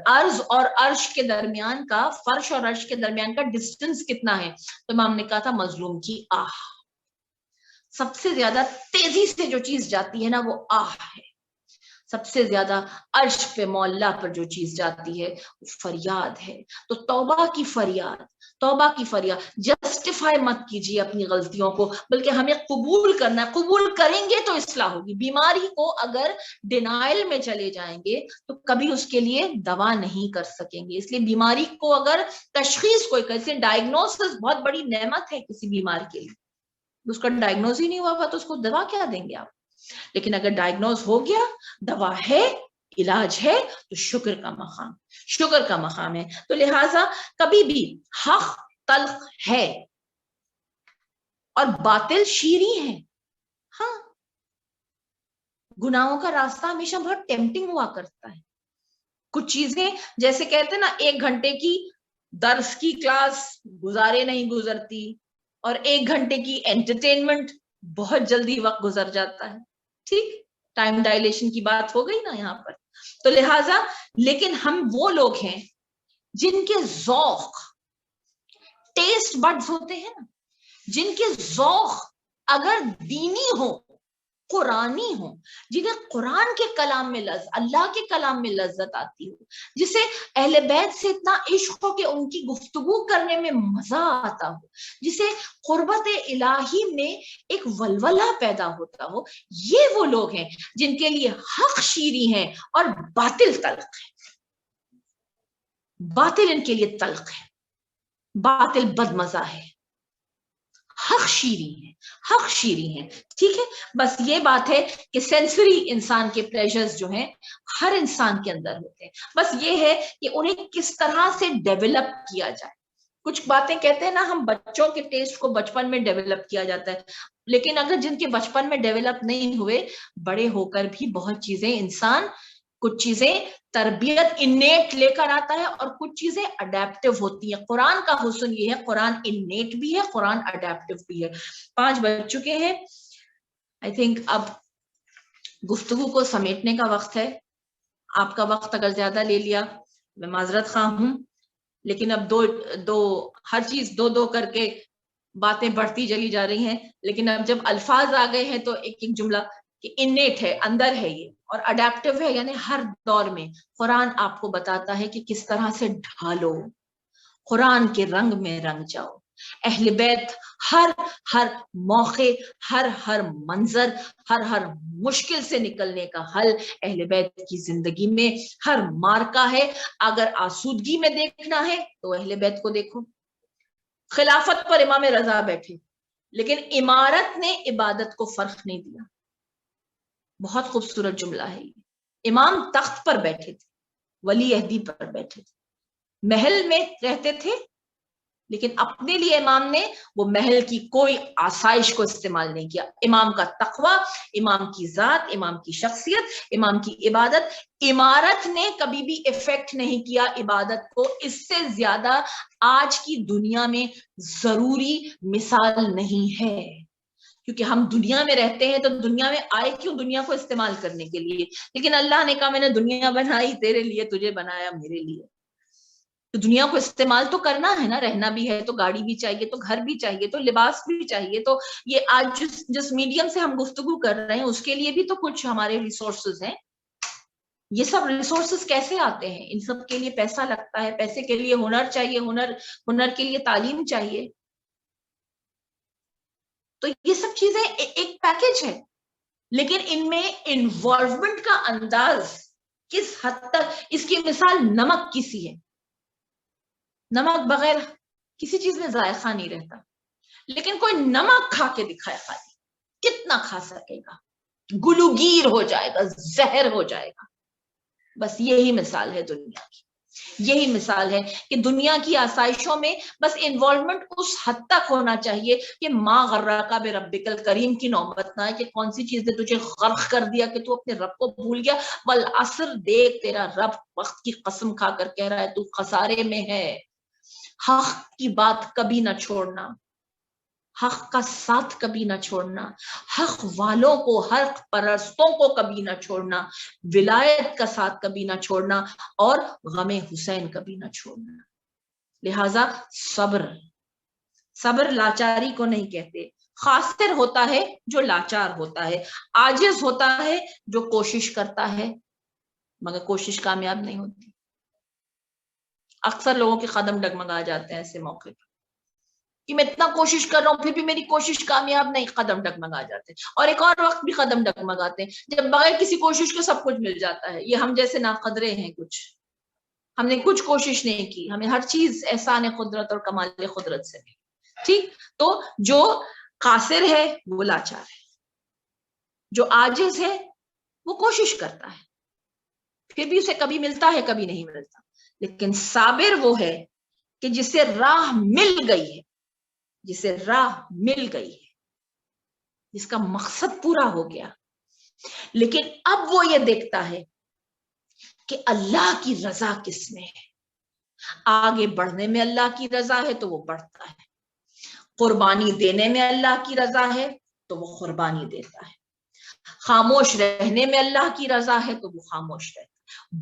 ارض اور عرش کے درمیان کا, فرش اور عرش کے درمیان کا ڈسٹنس کتنا ہے, تو امام نے کہا تھا مظلوم کی آہ. سب سے زیادہ تیزی سے جو چیز جاتی ہے نا وہ آہ ہے. سب سے زیادہ عرش پہ مولا پر جو چیز جاتی ہے وہ فریاد ہے. تو توبہ کی فریاد, توبہ کی فریاد. جسٹیفائی مت کیجیے اپنی غلطیوں کو, بلکہ ہمیں قبول کرنا ہے. قبول کریں گے تو اصلاح ہوگی. بیماری کو اگر ڈینائل میں چلے جائیں گے تو کبھی اس کے لیے دوا نہیں کر سکیں گے. اس لیے بیماری کو اگر تشخیص کوئی کیسے, ڈائگنوسس بہت بڑی نعمت ہے کسی بیمار کے لیے. اس کا ڈائگنوز ہی نہیں ہوا تو اس کو دوا کیا دیں گے آپ؟ لیکن اگر ڈائگنوز ہو گیا, دوا ہے, علاج ہے, تو شکر کا مقام, شکر کا مقام ہے. تو لہٰذا کبھی بھی حق تلخ ہے اور باطل شیریں ہے. ہاں, گناہوں کا راستہ ہمیشہ بہت ٹیمپٹنگ ہوا کرتا ہے. کچھ چیزیں جیسے کہتے ہیں نا, 1 گھنٹے کی درس کی کلاس گزارے نہیں گزرتی, اور 1 گھنٹے کی انٹرٹینمنٹ بہت جلدی وقت گزر جاتا ہے. ٹھیک, ٹائم ڈائلیشن کی بات ہو گئی نا یہاں پر. تو لہٰذا لیکن ہم وہ لوگ ہیں جن کے ذوق, ٹیسٹ بڈز ہوتے ہیں نا, جن کے ذوق اگر دینی ہو, قرآنی ہو, جنہیں قرآن کے کلام میں اللہ کے کلام میں لذت آتی ہو, جسے اہل بیت سے اتنا عشق ہو کہ ان کی گفتگو کرنے میں مزہ آتا ہو, جسے قربت الہی میں ایک ولولہ پیدا ہوتا ہو, یہ وہ لوگ ہیں جن کے لیے حق شیریں ہیں اور باطل تلخ ہے. باطل ان کے لیے تلخ ہے, باطل بد مزہ ہے, حق شیریں ہے, حق شیریں ہے. ٹھیک ہے, بس یہ بات ہے کہ سینسری انسان کے پلیجرز جو ہیں ہر انسان کے اندر ہوتے ہیں. بس یہ ہے کہ انہیں کس طرح سے ڈیولپ کیا جائے. کچھ باتیں کہتے ہیں نا, ہم بچوں کے ٹیسٹ کو بچپن میں ڈیولپ کیا جاتا ہے, لیکن اگر جن کے بچپن میں ڈیولپ نہیں ہوئے, بڑے ہو کر بھی بہت چیزیں انسان, کچھ چیزیں تربیت انیٹ لے کر آتا ہے اور کچھ چیزیں اڈیپٹیو ہوتی ہیں. قرآن کا حسن یہ ہے, قرآن انیٹ بھی ہے, قرآن اڈیپٹیو بھی ہے. 5 بج چکے ہیں. آئی تھنک اب گفتگو کو سمیٹنے کا وقت ہے. آپ کا وقت اگر زیادہ لے لیا میں معذرت خواہ ہوں, لیکن اب ہر چیز دو کر کے باتیں بڑھتی چلی جا رہی ہیں. لیکن اب جب الفاظ آ گئے ہیں تو ایک جملہ کہ انیٹ ہے, اندر ہے یہ, اور اڈیپٹیو ہے, یعنی ہر دور میں قرآن آپ کو بتاتا ہے کہ کس طرح سے ڈھالو, قرآن کے رنگ میں رنگ جاؤ. اہل بیت ہر موقع, ہر منظر, ہر مشکل سے نکلنے کا حل اہل بیت کی زندگی میں ہر مارکا ہے. اگر آسودگی میں دیکھنا ہے تو اہل بیت کو دیکھو. خلافت پر امام رضا بیٹھے, لیکن عمارت نے عبادت کو فرق نہیں دیا. بہت خوبصورت جملہ ہے یہ. امام تخت پر بیٹھے تھے, ولی عہدی پر بیٹھے تھے, محل میں رہتے تھے, لیکن اپنے لیے امام نے وہ محل کی کوئی آسائش کو استعمال نہیں کیا. امام کا تقوی, امام کی ذات, امام کی شخصیت, امام کی عبادت, عمارت نے کبھی بھی افیکٹ نہیں کیا عبادت کو. اس سے زیادہ آج کی دنیا میں ضروری مثال نہیں ہے, کیونکہ ہم دنیا میں رہتے ہیں تو دنیا میں آئے کیوں, دنیا کو استعمال کرنے کے لیے. لیکن اللہ نے کہا میں نے دنیا بنائی تیرے لیے, تجھے بنایا میرے لیے. تو دنیا کو استعمال تو کرنا ہے نا، رہنا بھی ہے تو گاڑی بھی چاہیے، تو گھر بھی چاہیے، تو لباس بھی چاہیے، تو یہ آج جس میڈیم سے ہم گفتگو کر رہے ہیں اس کے لیے بھی تو کچھ ہمارے ریسورسز ہیں. یہ سب ریسورسز کیسے آتے ہیں؟ ان سب کے لیے پیسہ لگتا ہے، پیسے کے لیے ہنر چاہیے، ہنر کے لیے تعلیم چاہیے. تو یہ سب چیزیں ایک پیکج ہے، لیکن ان میں انوالومنٹ کا انداز کس حد تک، اس کی مثال نمک کی سی ہے. نمک بغیر کسی چیز میں ذائقہ نہیں رہتا، لیکن کوئی نمک کھا کے دکھائے خالی، کتنا کھا سکے گا؟ گلوگیر ہو جائے گا، زہر ہو جائے گا. بس یہی مثال ہے دنیا کی، یہی مثال ہے کہ دنیا کی آسائشوں میں بس انوالومنٹ اس حد تک ہونا چاہیے کہ ما غرک بربک الکریم کی نوبت نہ ہے کہ کون سی چیز نے تجھے غرق کر دیا کہ تو اپنے رب کو بھول گیا. والعصر، دیکھ تیرا رب وقت کی قسم کھا کر کہہ رہا ہے تو خسارے میں ہے. حق کی بات کبھی نہ چھوڑنا، حق کا ساتھ کبھی نہ چھوڑنا، حق والوں کو، حق پرستوں کو کبھی نہ چھوڑنا، ولایت کا ساتھ کبھی نہ چھوڑنا، اور غم حسین کبھی نہ چھوڑنا. لہذا صبر لاچاری کو نہیں کہتے. خاسر ہوتا ہے جو لاچار ہوتا ہے، عاجز ہوتا ہے جو کوشش کرتا ہے مگر کوشش کامیاب نہیں ہوتی. اکثر لوگوں کے قدم ڈگمگا جاتے ہیں ایسے موقع پر کہ میں اتنا کوشش کر رہا ہوں پھر بھی میری کوشش کامیاب نہیں، قدم ڈگمگا جاتے ہیں. اور ایک اور وقت بھی قدم ڈگمگاتے ہیں جب بغیر کسی کوشش کے سب کچھ مل جاتا ہے. یہ ہم جیسے ناقدرے ہیں، کچھ ہم نے کچھ کوشش نہیں کی، ہمیں ہر چیز احسان قدرت اور کمال قدرت سے ملی. ٹھیک، تو جو قاصر ہے وہ لاچار ہے، جو عاجز ہے وہ کوشش کرتا ہے پھر بھی اسے کبھی ملتا ہے کبھی نہیں ملتا. لیکن صابر وہ ہے کہ جسے راہ مل گئی ہے، جسے راہ مل گئی ہے، جس کا مقصد پورا ہو گیا، لیکن اب وہ یہ دیکھتا ہے کہ اللہ کی رضا کس میں ہے. آگے بڑھنے میں اللہ کی رضا ہے تو وہ بڑھتا ہے، قربانی دینے میں اللہ کی رضا ہے تو وہ قربانی دیتا ہے، خاموش رہنے میں اللہ کی رضا ہے تو وہ خاموش رہتا ہے،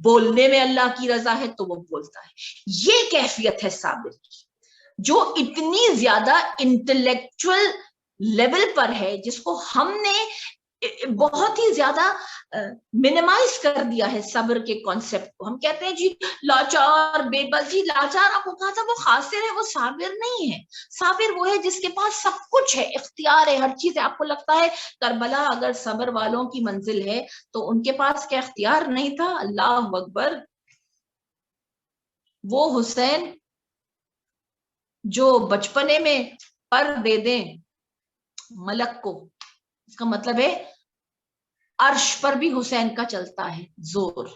بولنے میں اللہ کی رضا ہے تو وہ بولتا ہے. یہ کیفیت ہے صابر کی، جو اتنی زیادہ انٹلیکچوئل لیول پر ہے، جس کو ہم نے بہت ہی زیادہ منیمائز کر دیا ہے صبر کے کانسیپٹ کو. ہم کہتے ہیں جی لاچار، بے بس. جی لاچار آپ کو کہا تھا وہ خاسر ہے، وہ صابر نہیں ہے. صابر وہ ہے جس کے پاس سب کچھ ہے، اختیار ہے، ہر چیز ہے. آپ کو لگتا ہے کربلا اگر صبر والوں کی منزل ہے تو ان کے پاس کیا اختیار نہیں تھا؟ اللہ اکبر. وہ حسین جو بچپنے میں پر دے دیں ملک کو، اس کا مطلب ہے عرش پر بھی حسین کا چلتا ہے زور.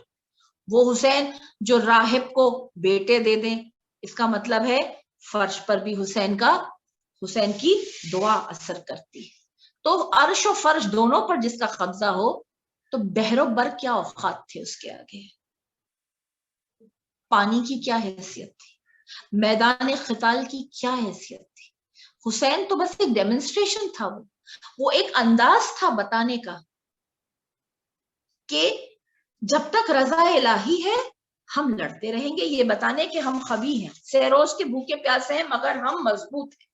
وہ حسین جو راہب کو بیٹے دے دیں، اس کا مطلب ہے فرش پر بھی حسین کی دعا اثر کرتی ہے. تو عرش و فرش دونوں پر جس کا قبضہ ہو تو بحر و بر کیا اوقات تھے اس کے آگے، پانی کی کیا حیثیت تھی، میدان قتال کی کیا حیثیت تھی. حسین تو بس ایک ڈیمونسٹریشن تھا، وہ ایک انداز تھا بتانے کا کہ جب تک رضا الہی ہے ہم لڑتے رہیں گے، یہ بتانے کہ ہم قوی ہیں، سیروز کے بھوکے پیاسے ہیں مگر ہم مضبوط ہیں،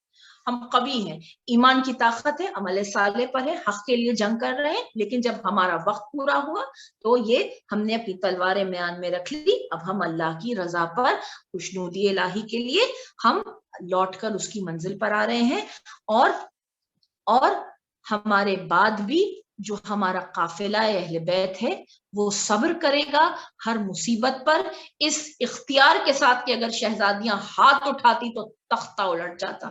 ہم قوی ہیں، ایمان کی طاقت ہے، عمل صالح پر ہے، حق کے لیے جنگ کر رہے ہیں. لیکن جب ہمارا وقت پورا ہوا تو یہ ہم نے اپنی تلواریں میان میں رکھ لی، اب ہم اللہ کی رضا پر، خوشنودی الہی کے لیے ہم لوٹ کر اس کی منزل پر آ رہے ہیں. اور ہمارے بعد بھی جو ہمارا قافلہ اہل بیت ہے وہ صبر کرے گا ہر مصیبت پر، اس اختیار کے ساتھ کہ اگر شہزادیاں ہاتھ اٹھاتی تو تختہ الٹ جاتا،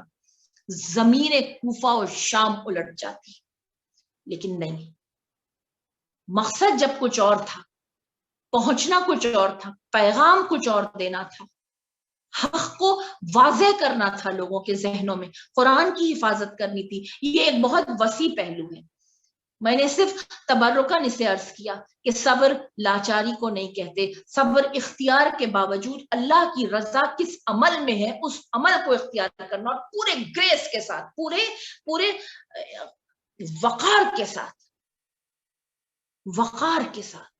زمین کوفہ و شام الٹ جاتی. لیکن نہیں، مقصد جب کچھ اور تھا، پہنچنا کچھ اور تھا، پیغام کچھ اور دینا تھا، حق کو واضح کرنا تھا لوگوں کے ذہنوں میں، قرآن کی حفاظت کرنی تھی. یہ ایک بہت وسیع پہلو ہے. میں نے صرف تبرکاً اسے عرض کیا کہ صبر لاچاری کو نہیں کہتے، صبر اختیار کے باوجود اللہ کی رضا کس عمل میں ہے اس عمل کو اختیار کرنا، اور پورے گریس کے ساتھ، پورے وقار کے ساتھ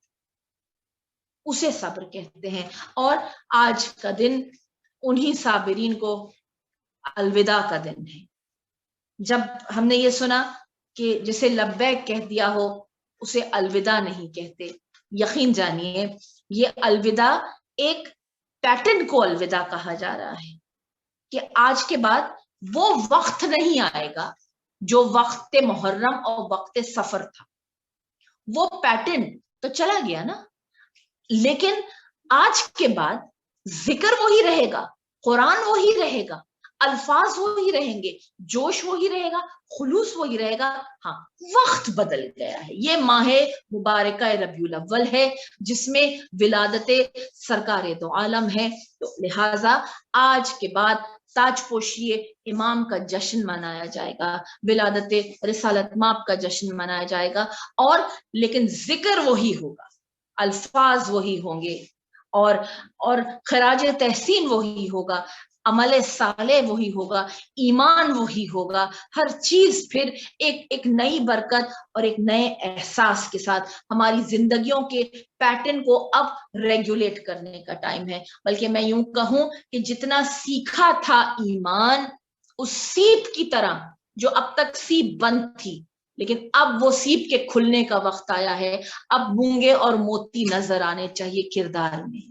اسے صبر کہتے ہیں. اور آج کا دن انہی صابرین کو الوداع کا دن ہے۔ جب ہم نے یہ سنا کہ جسے لبیک کہہ دیا ہو اسے الوداع نہیں کہتے، یقین جانیے یہ الوداع ایک پیٹرن کو الوداع کہا جا رہا ہے کہ آج کے بعد وہ وقت نہیں آئے گا جو وقت محرم اور وقت سفر تھا۔ وہ پیٹرن تو چلا گیا نا، لیکن آج کے بعد ذکر وہی رہے گا، قرآن وہی رہے گا، الفاظ وہی رہیں گے، جوش وہی رہے گا، خلوص وہی رہے گا۔ ہاں وقت بدل گیا ہے۔ یہ ماہ مبارکہ ربیع الاول ہے جس میں ولادت سرکار دو عالم ہے، تو لہٰذا آج کے بعد تاج پوشی امام کا جشن منایا جائے گا، ولادت رسالت مآب کا جشن منایا جائے گا، اور لیکن ذکر وہی ہوگا، الفاظ وہی ہوں گے، اور خراج تحسین وہی ہوگا، عمل صالح وہی ہوگا، ایمان وہی ہوگا، ہر چیز پھر ایک نئی برکت اور ایک نئے احساس کے ساتھ ہماری زندگیوں کے پیٹرن کو اب ریگولیٹ کرنے کا ٹائم ہے۔ بلکہ میں یوں کہوں کہ جتنا سیکھا تھا ایمان اس سیپ کی طرح جو اب تک سیپ بند تھی، لیکن اب وہ سیپ کے کھلنے کا وقت آیا ہے، اب مونگے اور موتی نظر آنے چاہیے کردار میں۔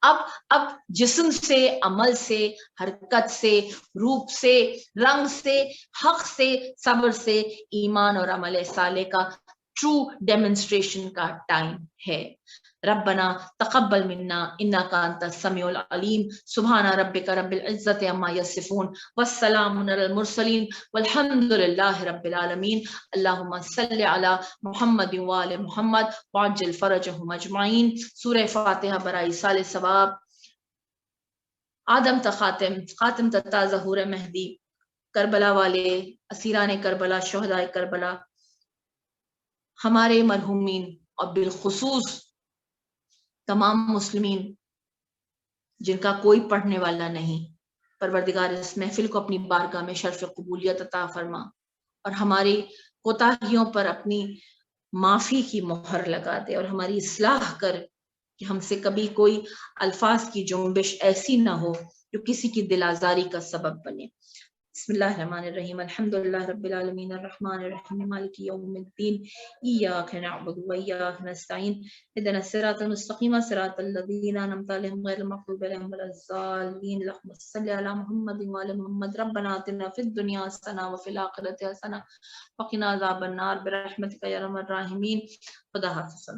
اب جسم سے، عمل سے، حرکت سے، روپ سے، رنگ سے، حق سے، صبر سے ایمان اور عمل صالح کا ٹرو ڈیمونسٹریشن کا ٹائم ہے۔ ربنا تقبل منا انک انت السمیع العلیم، سبحان ربک رب العزت عما یصفون والسلام علی المرسلین والحمد للہ رب العالمین۔ اللہم صل علی محمد وآل محمد وعجل فرجہم اجمعین۔ سورہ فاتحہ برائے سال ثواب، آدم تا خاتم، خاتم تا ظہور مہدی، کربلا والے، اسیران کربلا، شہدائے کربلا، ہمارے مرحومین اور بالخصوص تمام مسلمین جن کا کوئی پڑھنے والا نہیں، پروردگار اس محفل کو اپنی بارگاہ میں شرف قبولیت عطا فرما، اور ہماری کوتاہیوں پر اپنی معافی کی مہر لگا دے، اور ہماری اصلاح کر کہ ہم سے کبھی کوئی الفاظ کی جنبش ایسی نہ ہو جو کسی کی دل آزاری کا سبب بنے۔ بسم اللہ الرحمن الرحیم، الحمدللہ رب العالمین، الرحمن الرحیم، مالک یوم الدین، ایاک نعبد و ایاک نستعین، اهدنا الصراط المستقیم صراط الذین انعمت علیہم غیر المغضوب علیہم ولا الضالین۔ اللہم صل علی محمد وعلی محمد، ربنا آتنا فی الدنیا حسنہ وفی الآخرۃ حسنہ وقنا عذاب النار برحمتک یا ارحم الراحمین۔ خدا حافظ۔